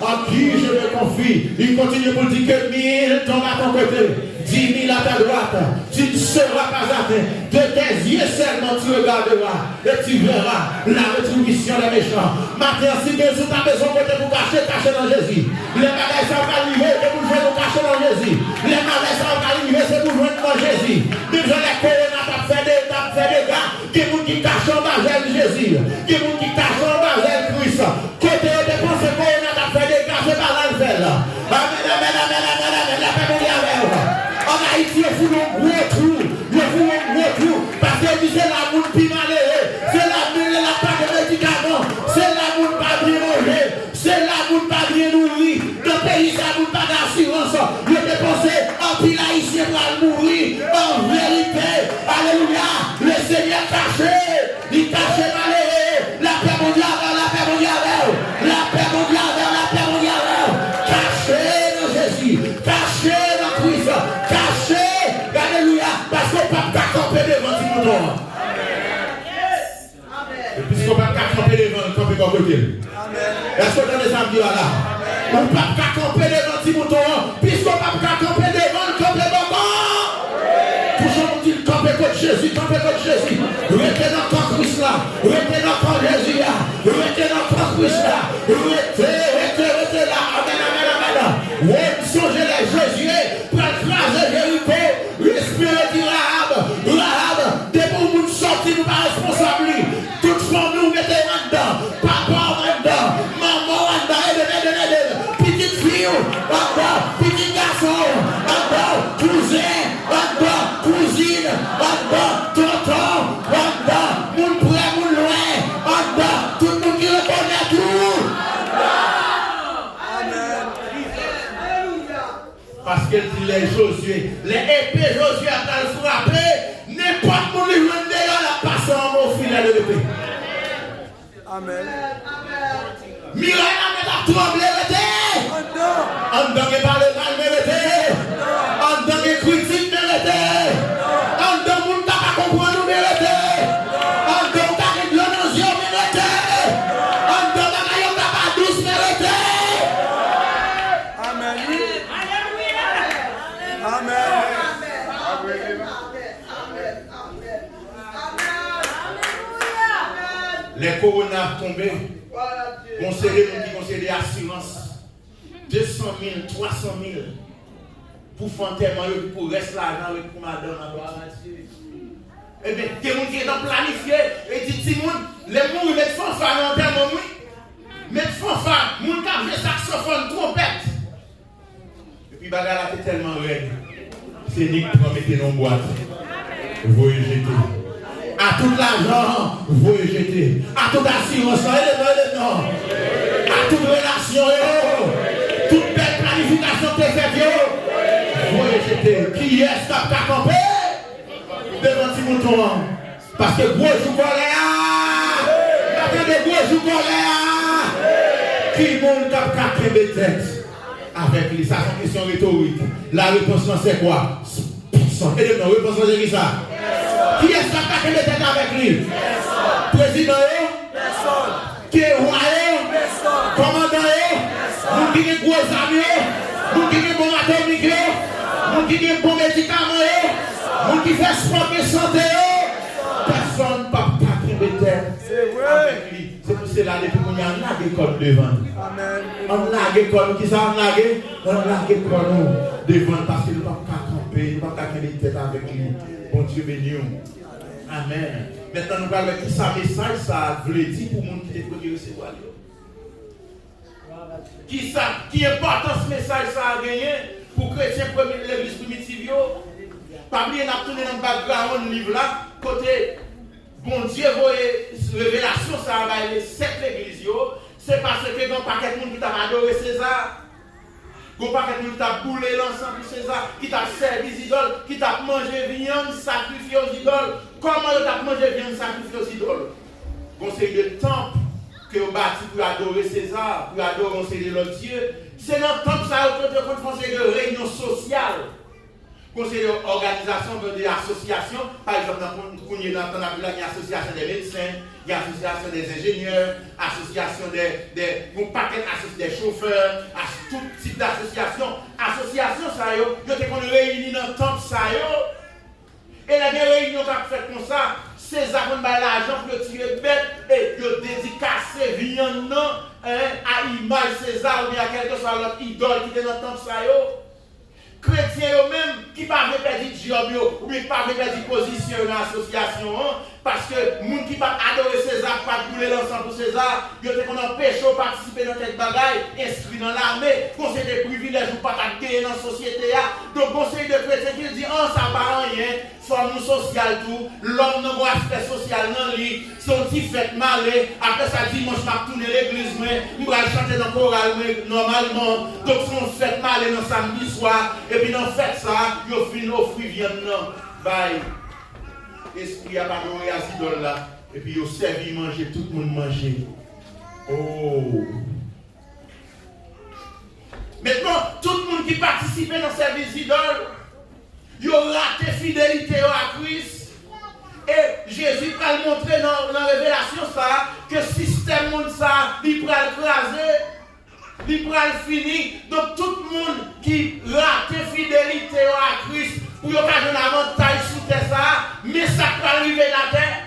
en qui je me confie. Il continue pour dire que 1000 tombent à ton côté. 10 000 à ta droite, tu ne seras pas atteint. De tes yeux seulement tu regarderas et tu verras la rétribution des méchants. Maintenant, si Jésus t'a besoin de vous cacher dans Jésus. Les bagages sont arrivés, c'est pour jouer nous cacher dans Jésus. Les bagages sont arrivés, c'est pour jouer dans Jésus. Déjà les corona t'as fait des gars qui vous qui cachent en bas de Jésus. Qui vous qui cachent en bas de Christ. Côté de dépenses corona t'as fait des gars, c'est pas là le fait là. Amen, amen, amen, amen, amen, la paix mondiale. En Haïti, il faut un gros trou. Il faut un gros trou. Parce que c'est la moune qui malheureux. C'est la moune qui n'a pas de médicaments. C'est la moune pas bien mangée. C'est la moune pas bien nourrie. Le pays, c'est la moune pas d'assurance. Le dépensé en pile haïtien pour mourir. En vérité. Alléluia. Le Seigneur caché. Il caché malheureux. La paix mondiale, la paix mondiale. La paix mondiale, la paix mondiale. Caché dans Jésus. Caché dans Christ. Alléluia, parce qu'on ne peut pas camper devant tout le monde. Et puisqu'on ne peut pas camper devant, camper comme côté. Est-ce que vous avez des là? On ne peut pas camper devant tout le monde, puisqu'on ne peut pas camper devant, camper devant. Toujours on dit camper contre Jésus, camper contre Jésus. Restez dans le Christ là, restez dans le Jésus là, restez dans le Christ là, restez là. Amen, amen, amen. Ouais, songez les Jésus, pour écraser Jéricho. L'esprit dit Rahab, des pour nous sortir, nous pas responsables. Toute femme nous mettez là-dedans, papa là-dedans, maman là-dedans, petite fille là-dedans, petit garçon là-dedans, cousin là-dedans, cousine là-dedans, tonton là-dedans, moun près, moun loin là-dedans, tout le monde qui reconnaît tout. Parce qu'elle dit les Josué, les épées Josué a frappé, n'importe où les gens d'ailleurs la passe en mon filet de l'épée. Amen. Miraille a tremblé, en tant que par le mal mérité, en tant que critique, Les coronas tombés. Conseiller qui conseille assurance. 200 000, 300 000 pour faire tellement pour rester l'argent pour madame. Eh bien, il y a des gens qui sont planifiés et dit les gens qui mettent fanfare en termes de mettre fanfare, les gens qui ont fait saxophone, trompette. Et puis, bagarre là, c'est tellement raide. C'est Nick qui va mettre dans la boîte. Vous jeter. À tout l'argent, vous jeter. À toute assurance, non. À toute relation, toute belle planification que tu fais, vous jeter. Qui est-ce qui a campé devant petit mouton? Parce que gros joue colère. Il y a des gros joue colère. Qui monde qui a campé des têtes avec lui? Ça, c'est une question rhétorique. La réponse, c'est quoi? Et la réponse, c'est ça. Qui est-ce qui a attaqué les têtes avec lui? Président? Personne. Qui est roi? Personne. Commandant? Nous qui avons gros amis? Nous qui avons bon atomique? Nous qui avons bon médicament? Nous qui faisons sport de santé? Personne ne peut pas attaquer les têtes. C'est vrai. C'est pour cela depuis qu'on a un l'école devant. On a l'école, qui ça on a l'école devant parce qu'il ne peut pas camper, il ne peut pas camper les têtes avec lui. Bon Dieu béni. Amen. Maintenant, nous parlons de ça message, ça veut dire pour les gens qui est recevoir. Qui important ce message ça a gagné pour chrétiens l'église primitive. Pas oublier n'a tourné dans le background livre là, côté bon Dieu voyait révélation ça a gagné cette église. C'est parce que il y a un paquet de monde qui t'a adoré César. Il y a un paquet de monde qui t'a boulé l'ensemble de César, qui t'a servi aux idoles, qui t'a mangé viande, sacrifié aux idoles. Comment tu as mangé viande, sacrifié aux idoles? Conseil de temple que vous bâti pour adorer César, pour adorer le Dieu. C'est dans le temple ça qu'on conseil de réunion sociale. Conseil d'organisation, des associations. Par exemple, il y a l'association des médecins, il y a l'association des ingénieurs, l'association des chauffeurs, tout type d'association. Association, ça y est, qu'on réunit dans le temple, ça y est. Et la réunion qui a fait comme ça, César a l'argent pour le tirer bête et de dédicacer viande à l'image César ou bien à quelque soit l'autre idole qui est dans le temple, ça y est. Chrétiens eux-mêmes qui ne peuvent pas perdre job ou bien qui ne peuvent pas perdre position dans l'association parce que les gens qui ne peuvent pas adorer César, pas bouler l'ensemble pour César, ils ont empêché de participer dans cette bagaille, inscrit dans l'armée, conseil de privilèges ou pas gagner dans la société. Donc conseil de chrétiens qui dit ça va rien, forme sociale tout, l'homme n'a pas aspect social dans lui, son petit fête malé, après ça dimanche je vais tourner l'église, je vais chanter dans le choral normalement, donc son fête malé dans samedi soir. Et puis dans fait ça, il a fini offrir viande non. Bye. Esprit a pas nourri à ces idoles là. Et puis il a servi manger, tout le monde manger. Oh. Maintenant, tout le monde qui participait dans le service d'idoles, il a raté fidélité à Christ. Et Jésus va le montrer dans la révélation ça, que le système monde ça, il peut écraser. Il va fini. Donc tout le monde qui rate fidélité à Christ pour y avoir un avantage sous terre ça, mais ça peut arriver la terre.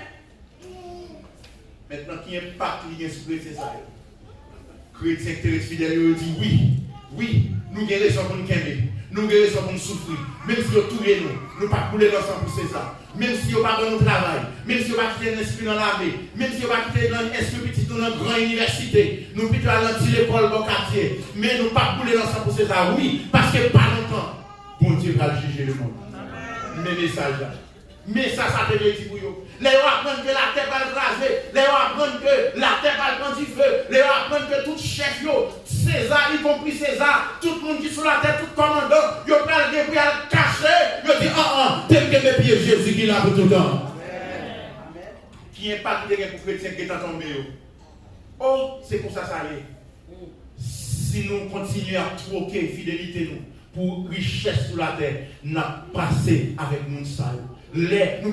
Maintenant, qui impacte les chrétiens ça? Chrétiens qui sont fidèles, dit oui, nous avons raison pour nous aimer, nous avons raison pour nous souffrir, même si nous tuons nous ne pas couler l'ensemble pour César. Même si vous n'avez pas de travail, même si vous n'avez pas quitté l'esprit dans l'armée, même si vous n'avez pas quitté l'esprit petit dans une grande université, nous plutôt aller dans l'école au quartier, mais nous ne pas couler l'ensemble pour César. Oui, parce que pas longtemps, bon Dieu va juger le monde. Mes messages là. Mais ça te dit pour vous. Les gens apprennent que la terre va le raser, les gens apprennent que la terre va le prendre du feu, les gens apprennent que tout chef, César, y compris César, tout le monde qui est sur la terre, tout commandant, ils prennent des prix à le cacher, ils disent tel que mes pieds Jésus qui est là pour tout le temps. Qui impacte les gens pour chrétiens qui sont tombés. Oh, c'est pour ça ça y est. Si nous continuons à troquer fidélité nous pour richesse sur la terre, nous avons passé avec nous ça. Nous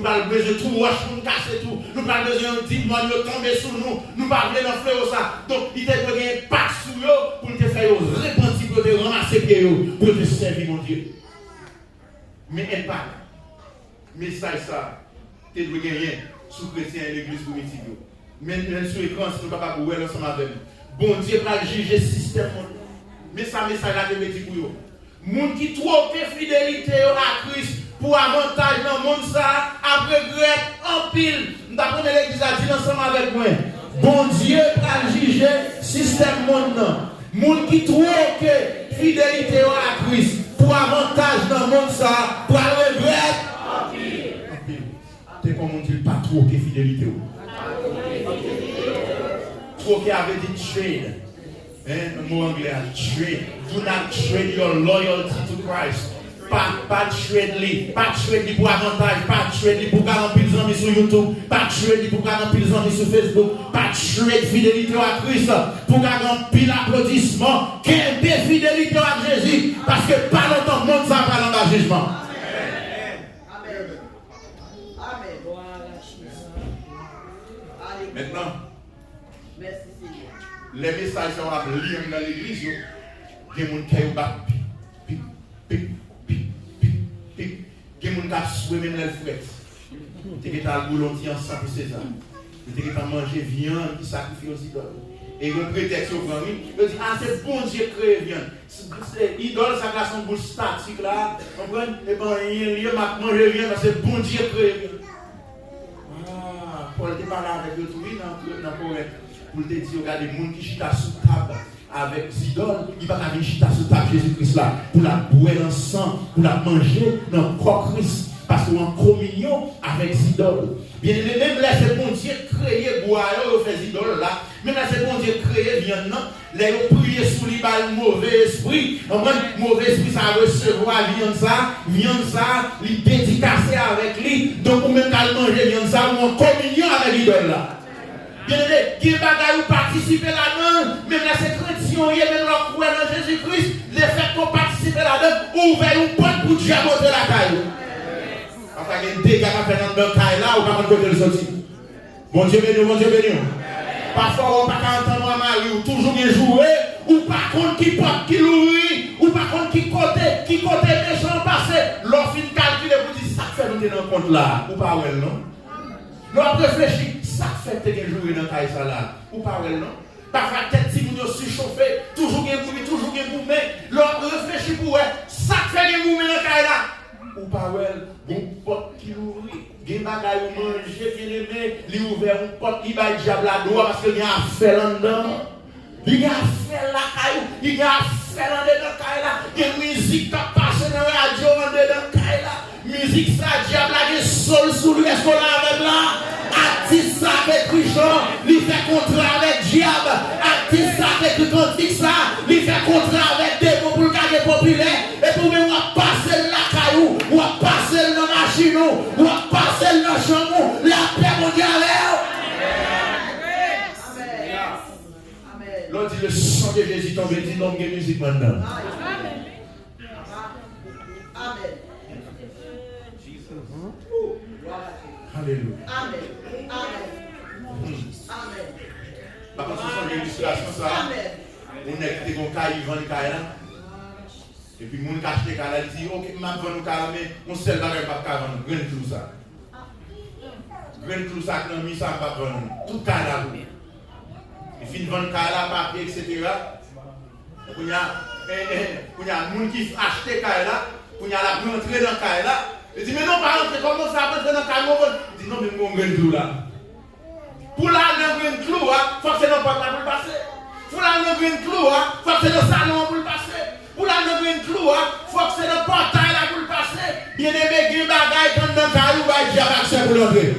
n'avons besoin de tout, nous casser tout, nous n'avons besoin de diamants, nous tomber sur nous, nous n'avons besoin de faire ça. Donc, il y a un impact sur eux pour te faire repentir, pour te ramasser pieds, pour te servir, mon Dieu. Mais impact, message ça, tu dois gagner sous chrétien et l'église primitive. Mais sur l'écran, si nous ne pouvons pas voir ensemble avec nous. Bon Dieu va juger le système. Mais ça, message là de métier pour vous. Moun qui trompe fidélité à Christ pour avantage dans le monde, ça, après regret en pile. Nous avons l'église à dire ensemble avec moi. Bon Dieu va juger le système monde. Moun qui trompe fidélité à Christ pour avantage dans le monde, ça, pour regret en pile. C'est comme on dit, pas trop que fidélité. Trop que avait dit trade. Le mot anglais, trade. Do not trade your loyalty to Christ. Pas trade pour avantage, pas trade pour garantir les amis sur YouTube, pas trade pour garantir les amis sur Facebook, pas trade fidélité à Christ pour garantir l'applaudissement, quelle fidélité à Jésus, parce que pas longtemps le monde ça va dans le jugement. Maintenant, merci Seigneur. Les messages qu'on va lire dans l'église, il y a des gens qui ont battu, pic, pic, pic, pic, pic. Il y a des gens qui ont souhaité même les fouettes. Il y a des boulons qui ensemble pour César. Il y a des gens qui mangé viande, qui sacrifient aux idoles. Et ils ont prétexte au grand oui. Ils disent, ah, c'est bon Dieu créé viande. Idole, ça classe en bouche statique là. Vous comprenez? Et bien, il m'a mangé viande, c'est bon Dieu créé viande. Ah, Paul était parlé avec eux, oui, dans le poète. Pour te dire, regardez, les gens qui chita sous table avec idoles, il va venir chita sous table Jésus-Christ là, pour la boire ensemble, pour la manger dans le corps Christ, parce qu'on est en communion avec idoles. Bien aimé, même là, c'est bon Dieu créé, boire, on fait idoles là, même là, c'est bon Dieu créé, viande, non, là, on prie sous les balles, mauvais esprit, mauvais esprit, ça recevoir viande ça, il dédicacé avec lui, donc on même qu'à manger viande ça, on est en communion avec l'idole là. Bien aimé, qui est bagaille ou participer là-dedans, même la sécrétion, il y a même la croix dans Jésus-Christ, les faits qu'on participe là-dedans, ouvert une porte pour diaboter la caille. Parce qu'il y a des dégâts qui fait dans le caille là, ou pas de côté de sortir. Bon Dieu béni, bon Dieu béni. Parfois, on ne peut pas entendre un mari, ou toujours bien jouer, ou par contre qui porte, qui louis, ou par contre qui côté méchant passé, l'on fin calculer pour dire ça fait nous dans le compte là, ou pas ouais, non? L'on réfléchit. Ça fait que tu joues dans le caille là. Ou pas, non? Parfois, tête si vous aussi chauffé, toujours bien bruit, toujours bien boumé. L'on réfléchit pour ça fait que vous dans le caille là. Ou pas, bon pote qui nourrit, des bagailles ou manger, bien aimé, il ouvert un pote qui va diable à doigt parce qu'il y a un fait là-dedans. Il y a un fait là, il y a un fait là dans le caille là. Il y a une musique qui passe dans la radio dans le caille là. Musique ça, diable là, il y a sol sous lui, est-ce qu'on l'a avec là? Artiste ça avec Christian, il fait contrat avec diable. Artiste ça avec cantique ça, il fait contrat avec des pour le cadre populaire. Et pour nous, on passe la caillou, on passe la machine, on passe la chambre, la paix mondiale. Amen. L'on dit le sang de Jésus tombe, dit non, il y a musique maintenant. Amen. Alléluia. Amen. Amen. Amen. Par contre, ce sont des illustrations, ça. On est qui vont cailler, vendre les cailles là. Et puis, les gens qui achètent les cailles là, ils disent, ok, je vais vendre les cailles, mais on sait pas que je vais vendre. Grain de tout ça. Grain de tout ça, que nous ça va vendre. Tout caille là. Et puis, ils vendent les cailles là, papier, etc. Il y a des gens qui achètent les cailles là, il y a la rentrée dans les cailles là. Il dit, mais non, par exemple, comment ça peut être dans le caille? Il dit, non, mais mon grain de clou là. Pour la grain de clou, il faut que c'est dans le porte là pour le passer. Pour la grain de clou, il faut que c'est dans le salon pour le passer. Pour la grain de clou, il faut que c'est dans le portail là pour le passer. Bien aimé, il y a des bagailles dans le caille, il va y avoir accès pour l'entrée.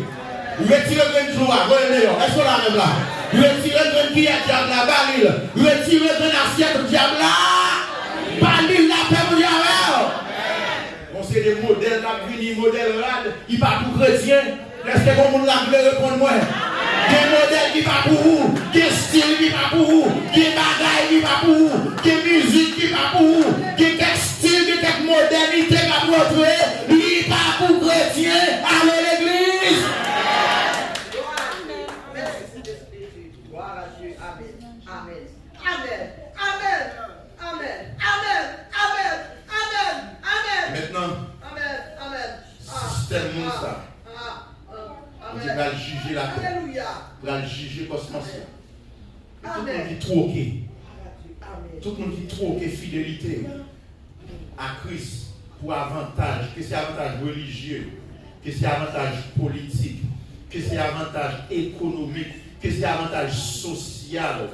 Retirez le grain de clou là, voyez-le, est-ce qu'on l'a même là? Retirez le grain qui est diable là, balil. Retirez le grain d'assiette diable là. Balil la paix pour diable. C'est des modèles qui viennent, des modèles rades, qui ne sont pas pour chrétiens. Est-ce que vous voulez répondre moi? Des modèles qui ne sont pas pour vous, des styles qui ne sont pas pour vous, des bagailles qui ne sont pas pour vous, des musiques qui ne sont pas pour vous, des textiles, des modernité qui ne sont pas pour vous, qui ne sont pas pour chrétiens. Allez l'église! Gloire à Dieu. Amen. Amen. Amen. Amen. Amen. Amen. Amen. Amen. Amen. Maintenant, Amen. Amen. système ça. On va juger la terre. Alléluia. pour aller juger le cosmos. Tout le monde Amen. qui troque. Amen. Tout le monde qui troque fidélité à Christ pour avantage, que c'est avantage religieux, que c'est avantage politique, que c'est avantage économique, que c'est avantage social.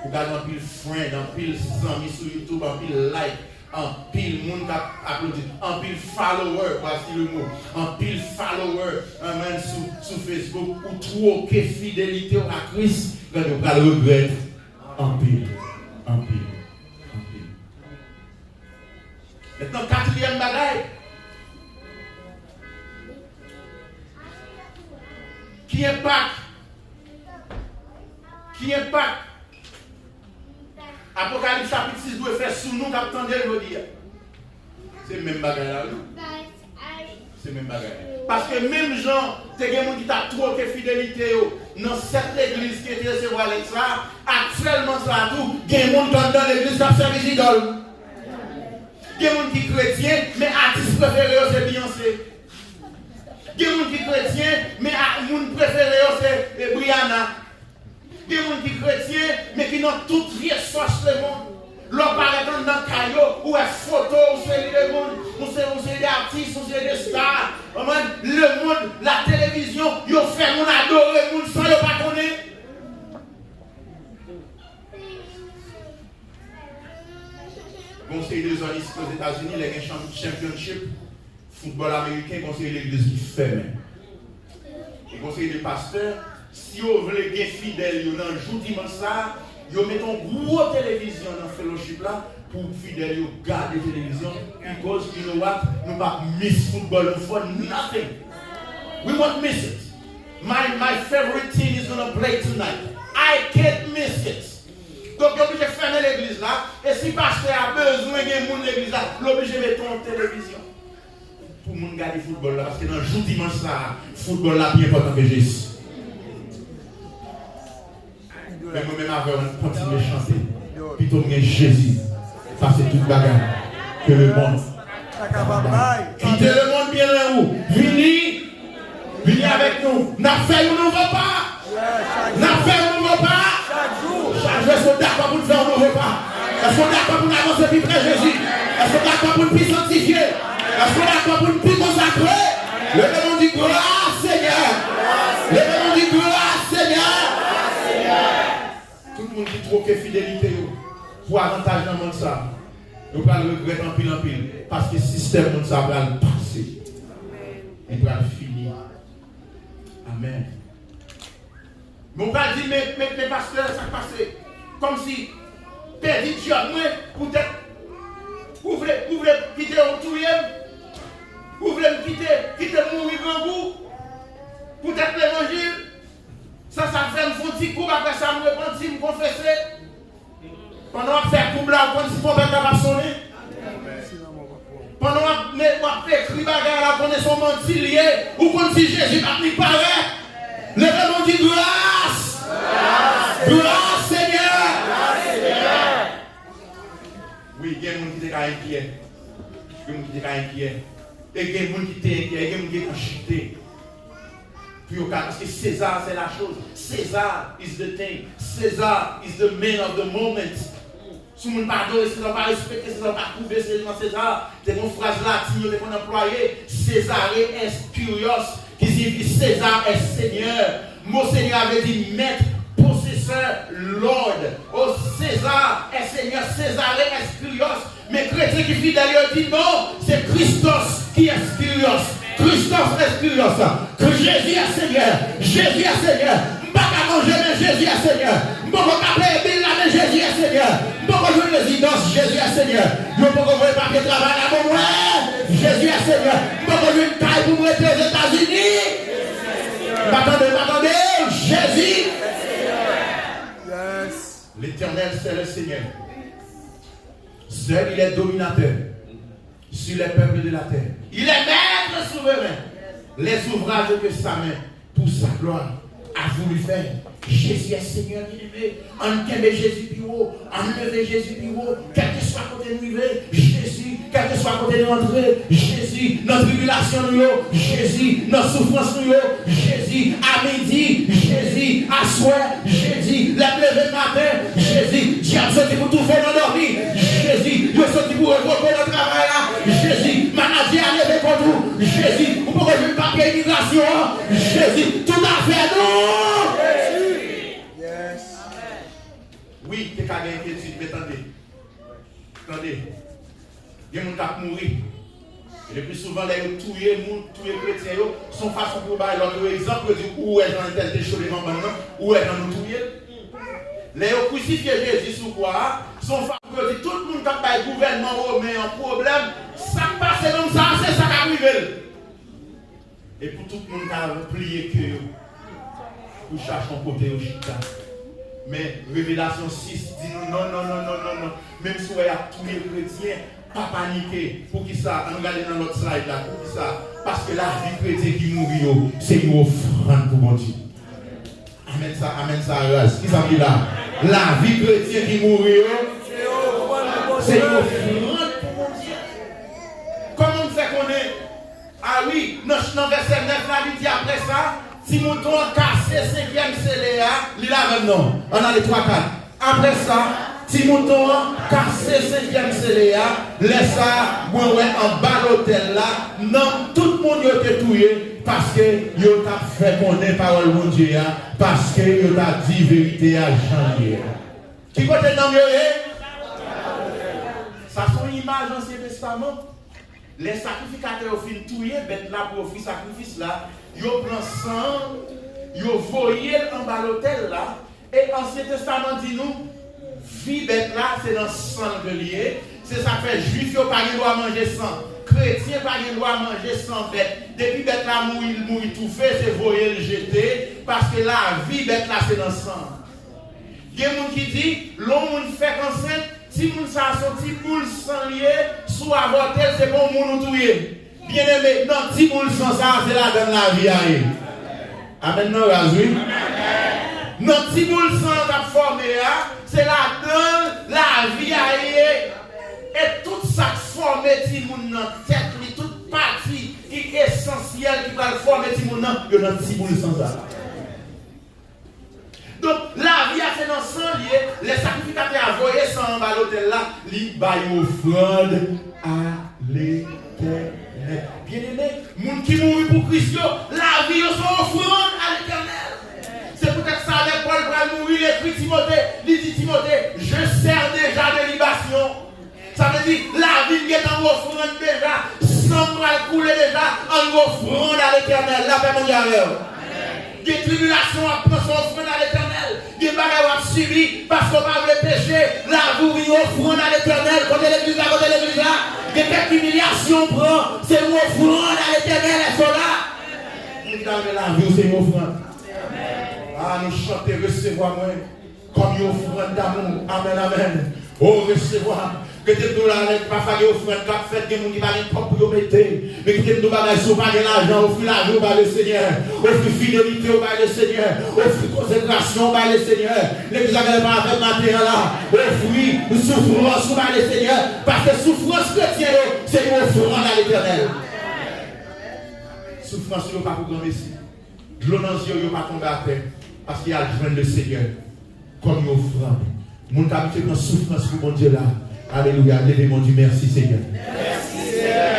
Pour garder un pile friend, un pile amis sur YouTube, un pile like, un pile monde qui applaudit, un pile follower, voici le mot, un pile follower, un man sur Facebook, ou troquer fidélité à Christ, quand on va le regretter, un pile. Maintenant, quatrième bagaille. Qui impacte Apocalypse chapitre 6 doit faire sous nous qu'attendez le dire. C'est le même bagaille là. C'est le même bagaille. Parce que même gens, tu as des gens qui t'a troqué fidélité dans cette église qui était recevoir avec ça, actuellement ça tout, il y a des gens dans l'église qui servent les idoles. Il y a des gens qui sont chrétiens, mais artistes préférés c'est Beyoncé. Il y a des gens qui sont chrétiens, mais mon préféré c'est Brianna. Il y a des gens qui sont chrétiens, mais qui n'ont toute vie sauce le monde. L'on paraît dans le caillot, ou est photo, ou c'est le monde, ou c'est des artistes, ou c'est des stars. Le monde, la télévision, ils ont fait mon adorer, mon sans le pas connaître. Conseil des zones ici aux États-Unis, les championship, football américain, conseil l'église qui ferme. Et conseil des pasteurs, si vous voulez être fidèle dans le jour dimanche, vous mettez une grosse télévision dans le fellowship là pour fidèles garder la télévision. Because you know what? Nous ne pouvons pas miss football for nothing. We won't miss it. My favorite team is going to play tonight. I can't miss it. Donc, vous obligé de fermer l'église là. Et si le pasteur a besoin de monde l'église là, vous obligé de mettre en télévision. Pour le monde garder le football là. Parce que dans le jour dimanche là, le football là, bien important que Jésus. Mais moi-même, on continue à chanter. Puis tout le monde Jésus. Ça, c'est toute bagarre que le monde. Quittez le monde bien là où. Venez avec nous. N'a fait ou nous va pas. N'a fait ou nous va pas. Chaque jour, est-ce qu'on d'accord pour nous faire ou nous va pas. Est-ce qu'on d'accord pour nous avancer plus près Jésus. Est-ce qu'on d'accord pour nous plus sanctifier. Est-ce qu'on d'accord pour nous plus consacrer. Le démon dit gloire Seigneur. Le démon dit gloire Seigneur. Tout le monde qui trouve que fidélité pour avantage dans le monde ça. Nous allons le regretter en pile. Parce que le système monde ça va le passer. Il va le finir. Amen. Mais on va dire, mais pasteur, ça passe. Comme si, perdu Dieu, moi, peut-être, vous voulez quitter au touye, vous voulez quitter mourir grand goût, peut-être l'évangile. Ça fait un petit coup, après ça, me repentir, me confesser. Pendant qu'on fait coup là, on si on peut pas sonner. Pendant qu'on fait écrire bagarre là, on est son mentilier, ou qu'on si Jésus n'a pas paraît. Le nom dit grâce. Grâce Seigneur. Oui, il y a des gens qui étaient inquiets. Il y a des gens qui étaient inquiets. Et il y a des gens qui étaient inquiets, il y a des gens qui étaient chutés. Parce que César, c'est la chose. César is the thing. César is the man of the moment. Si on ne pardonne, si on ne pas respecter, si on ne pas trouver César, c'est une phrase latine qu'on a employée. César est curios, qui signifie César est Seigneur. Mon Seigneur avait dit maître, possesseur, Lord. Oh, César est Seigneur, César est curios. Mais chrétiens qui fidèles dit non, c'est Christos qui est curios. Christos est curios. Que Jésus est Seigneur. Jésus est Seigneur. Je ne peux pas manger, mais Jésus est Seigneur. Je ne peux pas payer Bill, mais Jésus est Seigneur. Je ne peux pas jouer une résidence, Jésus est Seigneur. Je ne peux pas jouer papier de travail là pour moi. Jésus est Seigneur. Je ne peux pas jouer une taille pour moi aux États-Unis. M'attendez, Jésus. L'Éternel, c'est le Seigneur. Seul, il est dominateur sur les peuples de la terre. Il est maître souverain. Les ouvrages que sa main, pour sa gloire, a voulu faire. Jésus est Seigneur bien-aimé. On aime Jésus plus haut. On lever Jésus plus haut. Quel que soit côté nous vivre, Jésus, quel que soit côté nous entrer, Jésus, notre tribulation nous, Jésus, notre souffrance nous, Jésus, à midi, Jésus, à soir, Jésus, la lever matin, Jésus, diable sorti pour tout faire dans dormir, Jésus, je sorti pour regrouper notre travail là, Jésus, maladie à lever contre nous, Jésus, vous pouvez jouer papier immigration, Jésus, tout à fait non. Oui, tu as gagné une inquiétude, mais attendez. Attendez. Il y a des gens qui mourent. Et le plus souvent, les gens tous les chrétiens, sont façon pour bailler leur exemple, où est-ce qu'on a été chaud les mamans, où est-ce qu'on a tout les gens crucifiés Jésus sous quoi, sont façon pour dire tout le monde qui a baillé le gouvernement romain un problème, ça passe comme ça, c'est ça qui arrive. Et pour tout le monde qui a plié que vous cherchez un côté au chita. Mais Révélation 6 dit non. Même si vous avez tous les chrétiens, pas paniquer. Pour qui ça? On regarde dans l'autre slide là. Pour qui ça? Parce que la vie chrétienne qui mourit, c'est une offrande pour mon Dieu. Amen ça, Qui ça dit là? La vie chrétienne qui mourit, c'est une offrande pour mon Dieu. Comment on fait qu'on est? Ah oui, dans verset 9, là, il dit après ça. Si mon ton a cassé 5e CLA, il a non. On a les 3-4. Après ça, si mon ton a cassé 5e CLA, laisse ça, moi, en bas l'hôtel là, non, tout le monde a été tué parce que il a fait connaître parole de mon Dieu, parce que il a dit vérité à Jean. Qui côté dans mieux? Ça sont une image dans l'Ancien Testament. Les sacrificateurs ont fait tuer bête là pour offrir sacrifice là. Ils prennent sang, ils voyent en bas l'hôtel là. Et l'Ancien Testament dit nous, vie bête là, c'est dans le sang de lié. C'est ça fait juif, ils n'ont pas le droit à manger sang. Chrétien, pas le droit à manger sang bête. Depuis bête là, mourir tout fait, c'est voyer le jeter. Parce que la vie bête là, c'est dans le sang. Il y a des gens qui disent, l'homme fait enceinte. Si moun sa sorti boule sans lié, soit avorté, c'est bon moun ou touye. Bien aimé, non, si boule sans ça, c'est là dans la vie à eux. Amen, non, Razui. Non, si boule sans la formé, c'est là dans la vie à eux. Et tout ça formé, si moun dans tête, toute partie qui est essentielle qui va le former, si moun dans, il y a si boule sans ça. Donc, la vie a fait dans sang lié, les sacrificateurs ont envoyé sang en bas l'hôtel là, ils baillent offrande à l'éternel. Bien aimé, les gens qui mourent pour Christ, la vie est son offrande à l'éternel. C'est peut-être ça avec Paul va mourir, il écrit Timothée, il dit Timothée, je sers déjà de libation. Ça veut dire, la vie est en offrande déjà, sang va couler déjà en offrande à l'éternel. La paix mondiale. Des tribulations à prendre son offrande à l'éternel. Des bagages à subir parce qu'on va le péché. La vie offrande à l'éternel. Côté l'église là, Des humiliations prend. C'est une offrande à l'éternel. Elles sont là. La vie, c'est une offrande. Ah, nous chantons, recevoir moi. Comme une offrande d'amour. Amen. Oh, recevoir. Que tu nous la pas faire offrande, qu'a fait des gens qui va les propres pour mettre. Mais que tu nous pas l'argent, offrir l'argent par le Seigneur, offrir fidélité par le Seigneur, offrir consécration par le Seigneur. L'église n'a pas fait matériel là, offrir souffrance par le Seigneur, parce que souffrance chrétienne, c'est une offrande à l'éternel. Souffrance, il n'y a pas pour grand messie. L'eau dans les yeux, il n'y a pas tombé à terre, parce qu'il y a le Seigneur comme une offrande. Mon habitude dans souffrance pour mon Dieu là. Alléluia, levez mon Dieu, merci Seigneur. Merci Seigneur.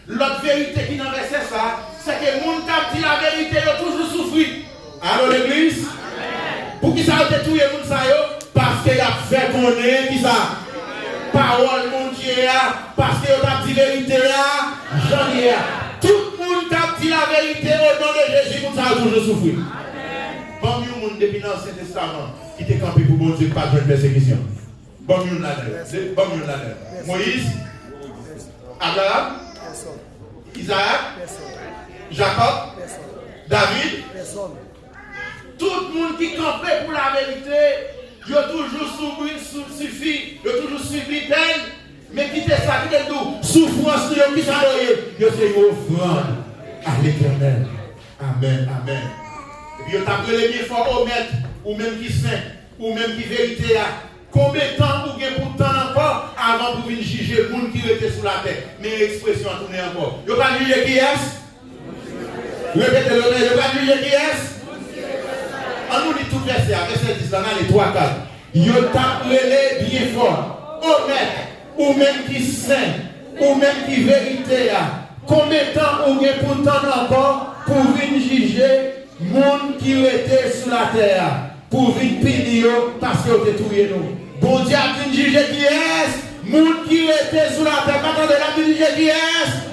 L'autre vérité qui n'en verset ça, c'est que mon qui dit la vérité, il a toujours souffert. Alors l'église, pour qui ça a été tout le monde ça parce qu'il a fait connaître qui ça. Parole mon Dieu, parce qu'il a dit la vérité là, j'en ai. Tout le monde qui dit la vérité au nom de Jésus, mon ça a toujours souffert. Bon, il y a un monde depuis l'Ancien Testament qui était campé pour mon Dieu, pas de persécution. Bon, Moïse, Abraham, Isaac, Jacob, David, tout le monde qui campait pour la vérité, il a toujours subi peine, mais qui était ça, qui était tout, souffrance, qui s'est donné, il a fait une offrande à l'éternel. Amen. Et puis il a appelé les miens forts au maître. ou même qui saint, ou même qui vérité, combien de temps ou bien pour temps encore avant pour venir juger le monde qui était sous la terre? Mais expression a tourné encore. Vous ne pas juger qui est-ce? Répétez-le, vous ne pas juger qui est-ce? On nous dit tout verset, verset 10, dans les 3 4. Yo t'appelez bien fort, honnête, ou même qui saint, ou même qui vérité. Combien de temps ou bien pour temps encore pour venir juger le monde qui était sous la terre? Pour venir punir parce que vous avez tué nous. Bon Dieu a dit juger qui est? Monde qui était sous la terre. Attendez, la dit juger qui est?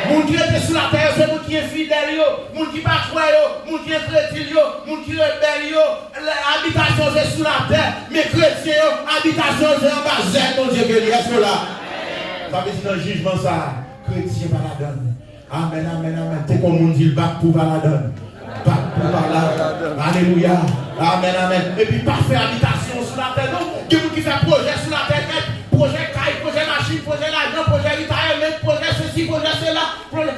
Monde qui était sous la terre, c'est monde qui est fidèle, monde qui pas croyant, monde qui est chrétien, monde qui est rebelle, l'habitation c'est sous la terre, mais chrétien, habitation c'est en bas, c'est mon Dieu que est cela. Ça veut dire dans le jugement ça, chrétien par la donne. Amen, amen, amen. C'est comme on dit le bac pour la donne. Alléluia. Amen, amen. Et puis, parfait habitation sur la terre. Donc, il y a qui fait projet sur la terre. Projet caille, projet machine, projet l'argent, projet retirement, projet ceci, projet cela.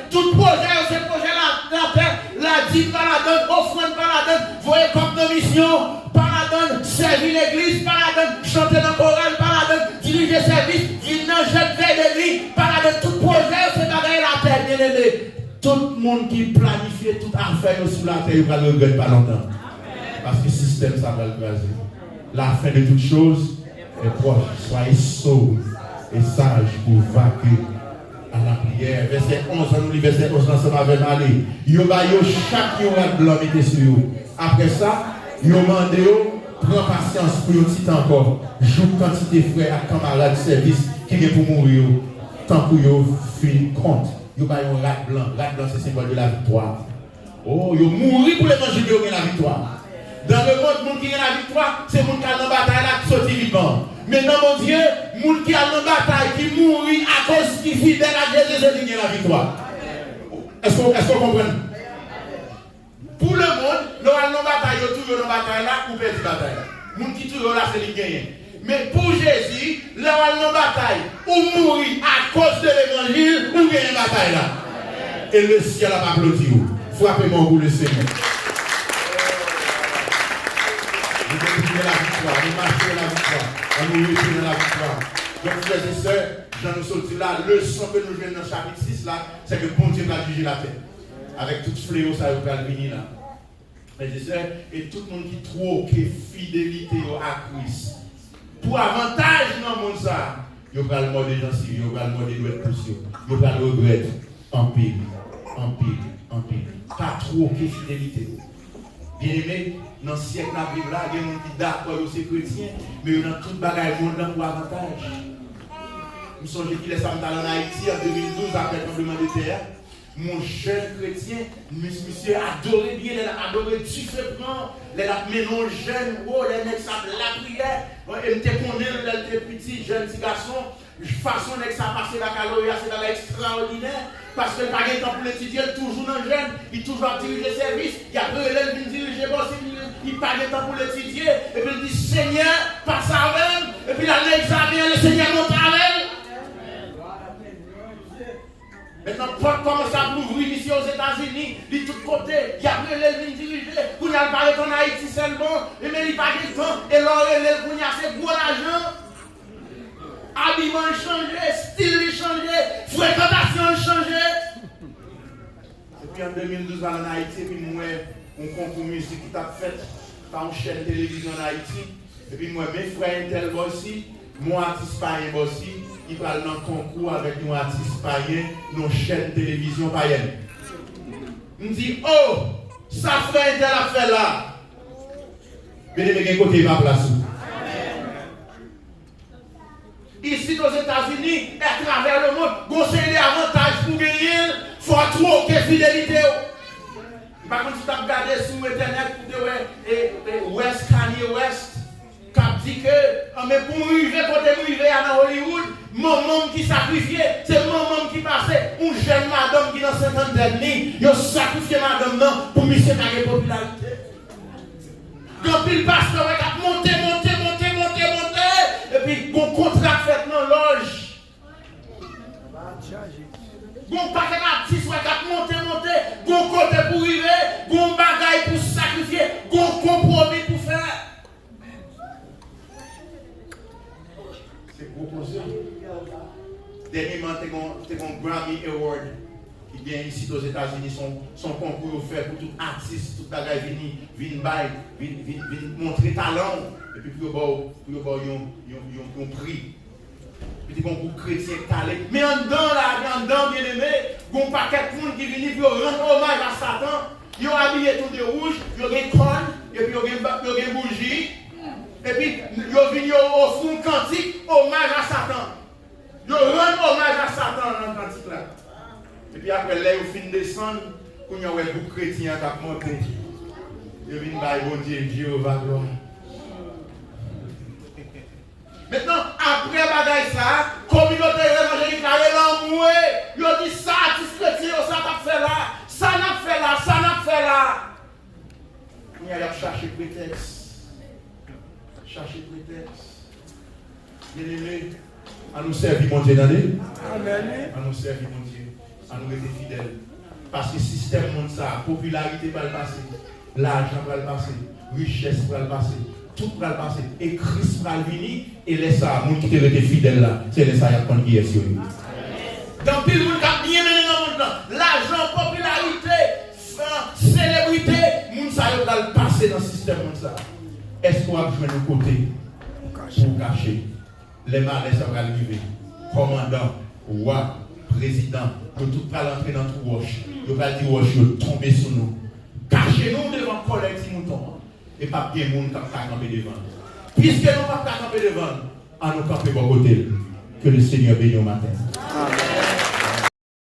Tout projet, c'est projet la terre. La dîme par la donne, offrande par la donne. Voyez comme de mission par la donne. Servir l'église par la donne. Chanter dans le chorale par la donne. Diriger service. Venir dans jeune veille d'église par la donne. Tout projet, c'est dans la terre, bien aimé. Tout le monde qui planifie toute affaire sous la terre, il va le regretter pas longtemps. Parce que le système, ça va le craser. La fin de toutes choses est proche. Soyez sauvés et sages pour vaquer à la prière. Verset 11, on lit verset 11 ensemble avec Marie. Yo ba yo chaque yo rat blanc mettez sur yo. Après ça, yo mande yo prends patience pour yo petit encore. Joue quantité frère à camarades de service qui est pour mourir tant que yo fin compte. Yo ba yo rat blanc c'est symbole de la victoire. Oh, yo mourir pour l'évangile yo gagne la victoire. Dans le monde qui a la victoire, c'est monde qui a la bataille là qui sorti vivant. Mais dans mon Dieu, monde qui a la bataille qui mourit à cause qui fidèle à Jésus, c'est qui a la victoire. Est-ce qu'on comprend? Pour le monde, nous avons la bataille, nous toujours la bataille là, ou perdre la bataille. Monde qui toujours là, c'est qui gagne. Mais pour Jésus, nous avons la bataille, ou mourir à cause de l'évangile, ou gagner la bataille là. Et le ciel a applaudi. Frappez-moi pour le Seigneur. Nous continuons la victoire, nous marchons la victoire, nous retirons la victoire. Donc, frères et sœurs, j'en ai sorti là, la leçon que nous venons dans le chapitre 6 là, c'est que bon Dieu va juger la terre. Avec tout fléau, ça va venir là. Frères et sœurs, et tout le monde qui trouve que fidélité à Christ. Pour avantage dans le monde ça, il va le mort des gens civils, il va le mort des doigts de poussière, il va le regretter en pile, en pile, en pile. Pas trop que fidélité. Bien aimé, dans le siècle de la Bible, il y a des gens qui d'accord, c'est chrétien, mais dans tout le bagage monde pour avantage. Nous sommes qui laissent en Haïti en 2012 après le tremblement de terre. Mon jeune chrétien, monsieur adorait bien, il a adoré différemment, il a mélangé jeune, les mecs savent la prière, il était condamné, il était petit, jeune petit garçon, façon que ça passe la calorie, c'est dans l'extraordinaire, parce qu'il n'a pas de temps pour l'étudier, toujours dans le jeune, il toujours dirige le service, il a pris l'élève, il dirige le boss, il n'a pas de temps pour l'étudier, et puis il dit Seigneur, passe avec, et puis il a l'examen, le Seigneur monte avec. Maintenant, Paul commence à l'ouvrir ici aux États-Unis, de tous côtés, il y a pris l'élève, il dirige, pour n'a pas en Haïti seulement, mais il n'a pas de temps, et là, l'élève, pour n'a fait gros l'argent. Habillement changé, style changé, fréquentation changé. Et puis en 2012, en Haïti, puis moi, on concours musique qui t'a fait par une chaîne de télévision en Haïti. Et puis moi, mes frères Intel aussi, mon artiste païen aussi, ils parlent dans le concours avec nos artistes païens, nos chaînes de télévision païennes. On dit, oh, ça frère Intel a fait là. Mais il y a un côté, il va placer. Ici aux États-Unis et à travers le monde, vous avez des avantages pour gagner, il faut trop que fidélité. Par contre, si tu as regardé sur Internet, West Kanye West, qui a dit que pour arriver quand tu arrives à Hollywood, maman qui sacrifiait, c'est maman qui passait, une jeune madame qui dans 50 d'années, il a sacrifié madame pour monsieur qui a la popularité. Quand il passe, il va monter. Et puis, bon contrat fait dans loge. Bon paquet d'artistes qui monter. Bon côté pour arriver. Bon bagaille pour sacrifier. Bon Dernièrement, tu as un Grammy Award qui vient ici aux États-Unis, son concours fait pour tout artiste, tout bagage vient montrer talent, et puis pour avoir un prix. Puis tu as un groupe chrétien talent. Mais en dedans, bien aimé, il y a un paquet de monde qui vient pour rendre hommage à Satan. Ils ont habillé tout de rouge, ils ont des cornes, et puis ils ont des bougies. Et puis ils ont venu au fond cantique, hommage à Satan. Ils rendent hommage à Satan dans le cantique là. Et puis après, là, ils finissent de descendre, quand il y a un groupe chrétien qui a monté. Ils viennent par bon Dieu, Jéhovah gloire. Maintenant, après bagaille ça, communauté évangélique a l'amour, ils ont dit ça, tout chrétien, ça n'a fait là, ça n'a fait là, ça n'a fait là. Il y a cherché prétexte. Chercher prétexte. Bien aimé, à nous servir mon Dieu dans les. Amen. À nous servir mon Dieu. À nous rester fidèles. Parce que le système monde ça, popularité va le passer, l'argent va le passer, richesse va le passer, tout va le passer. Et Christ va venir et laisse ça, monde qui était fidèle là, c'est laisse ça y a prendre qui est sur lui. Dans pile monde qui a bien mené dans le monde là, l'argent, popularité, célébrité, monde ça va le passer dans le système monde ça. Est-ce qu'on va jouer nos côtés pour cacher les malaises va arriver, commandant, roi, président, que tout va l'entrer dans tout roche. Il va dire roche, tomber sur nous. Cachez-nous devant le collègue si nous tombons. Et pas bien monde qui va camper devant. Puisque nous ne pouvons pas camper devant, à nous camper de côté. Que le Seigneur bénisse au matin.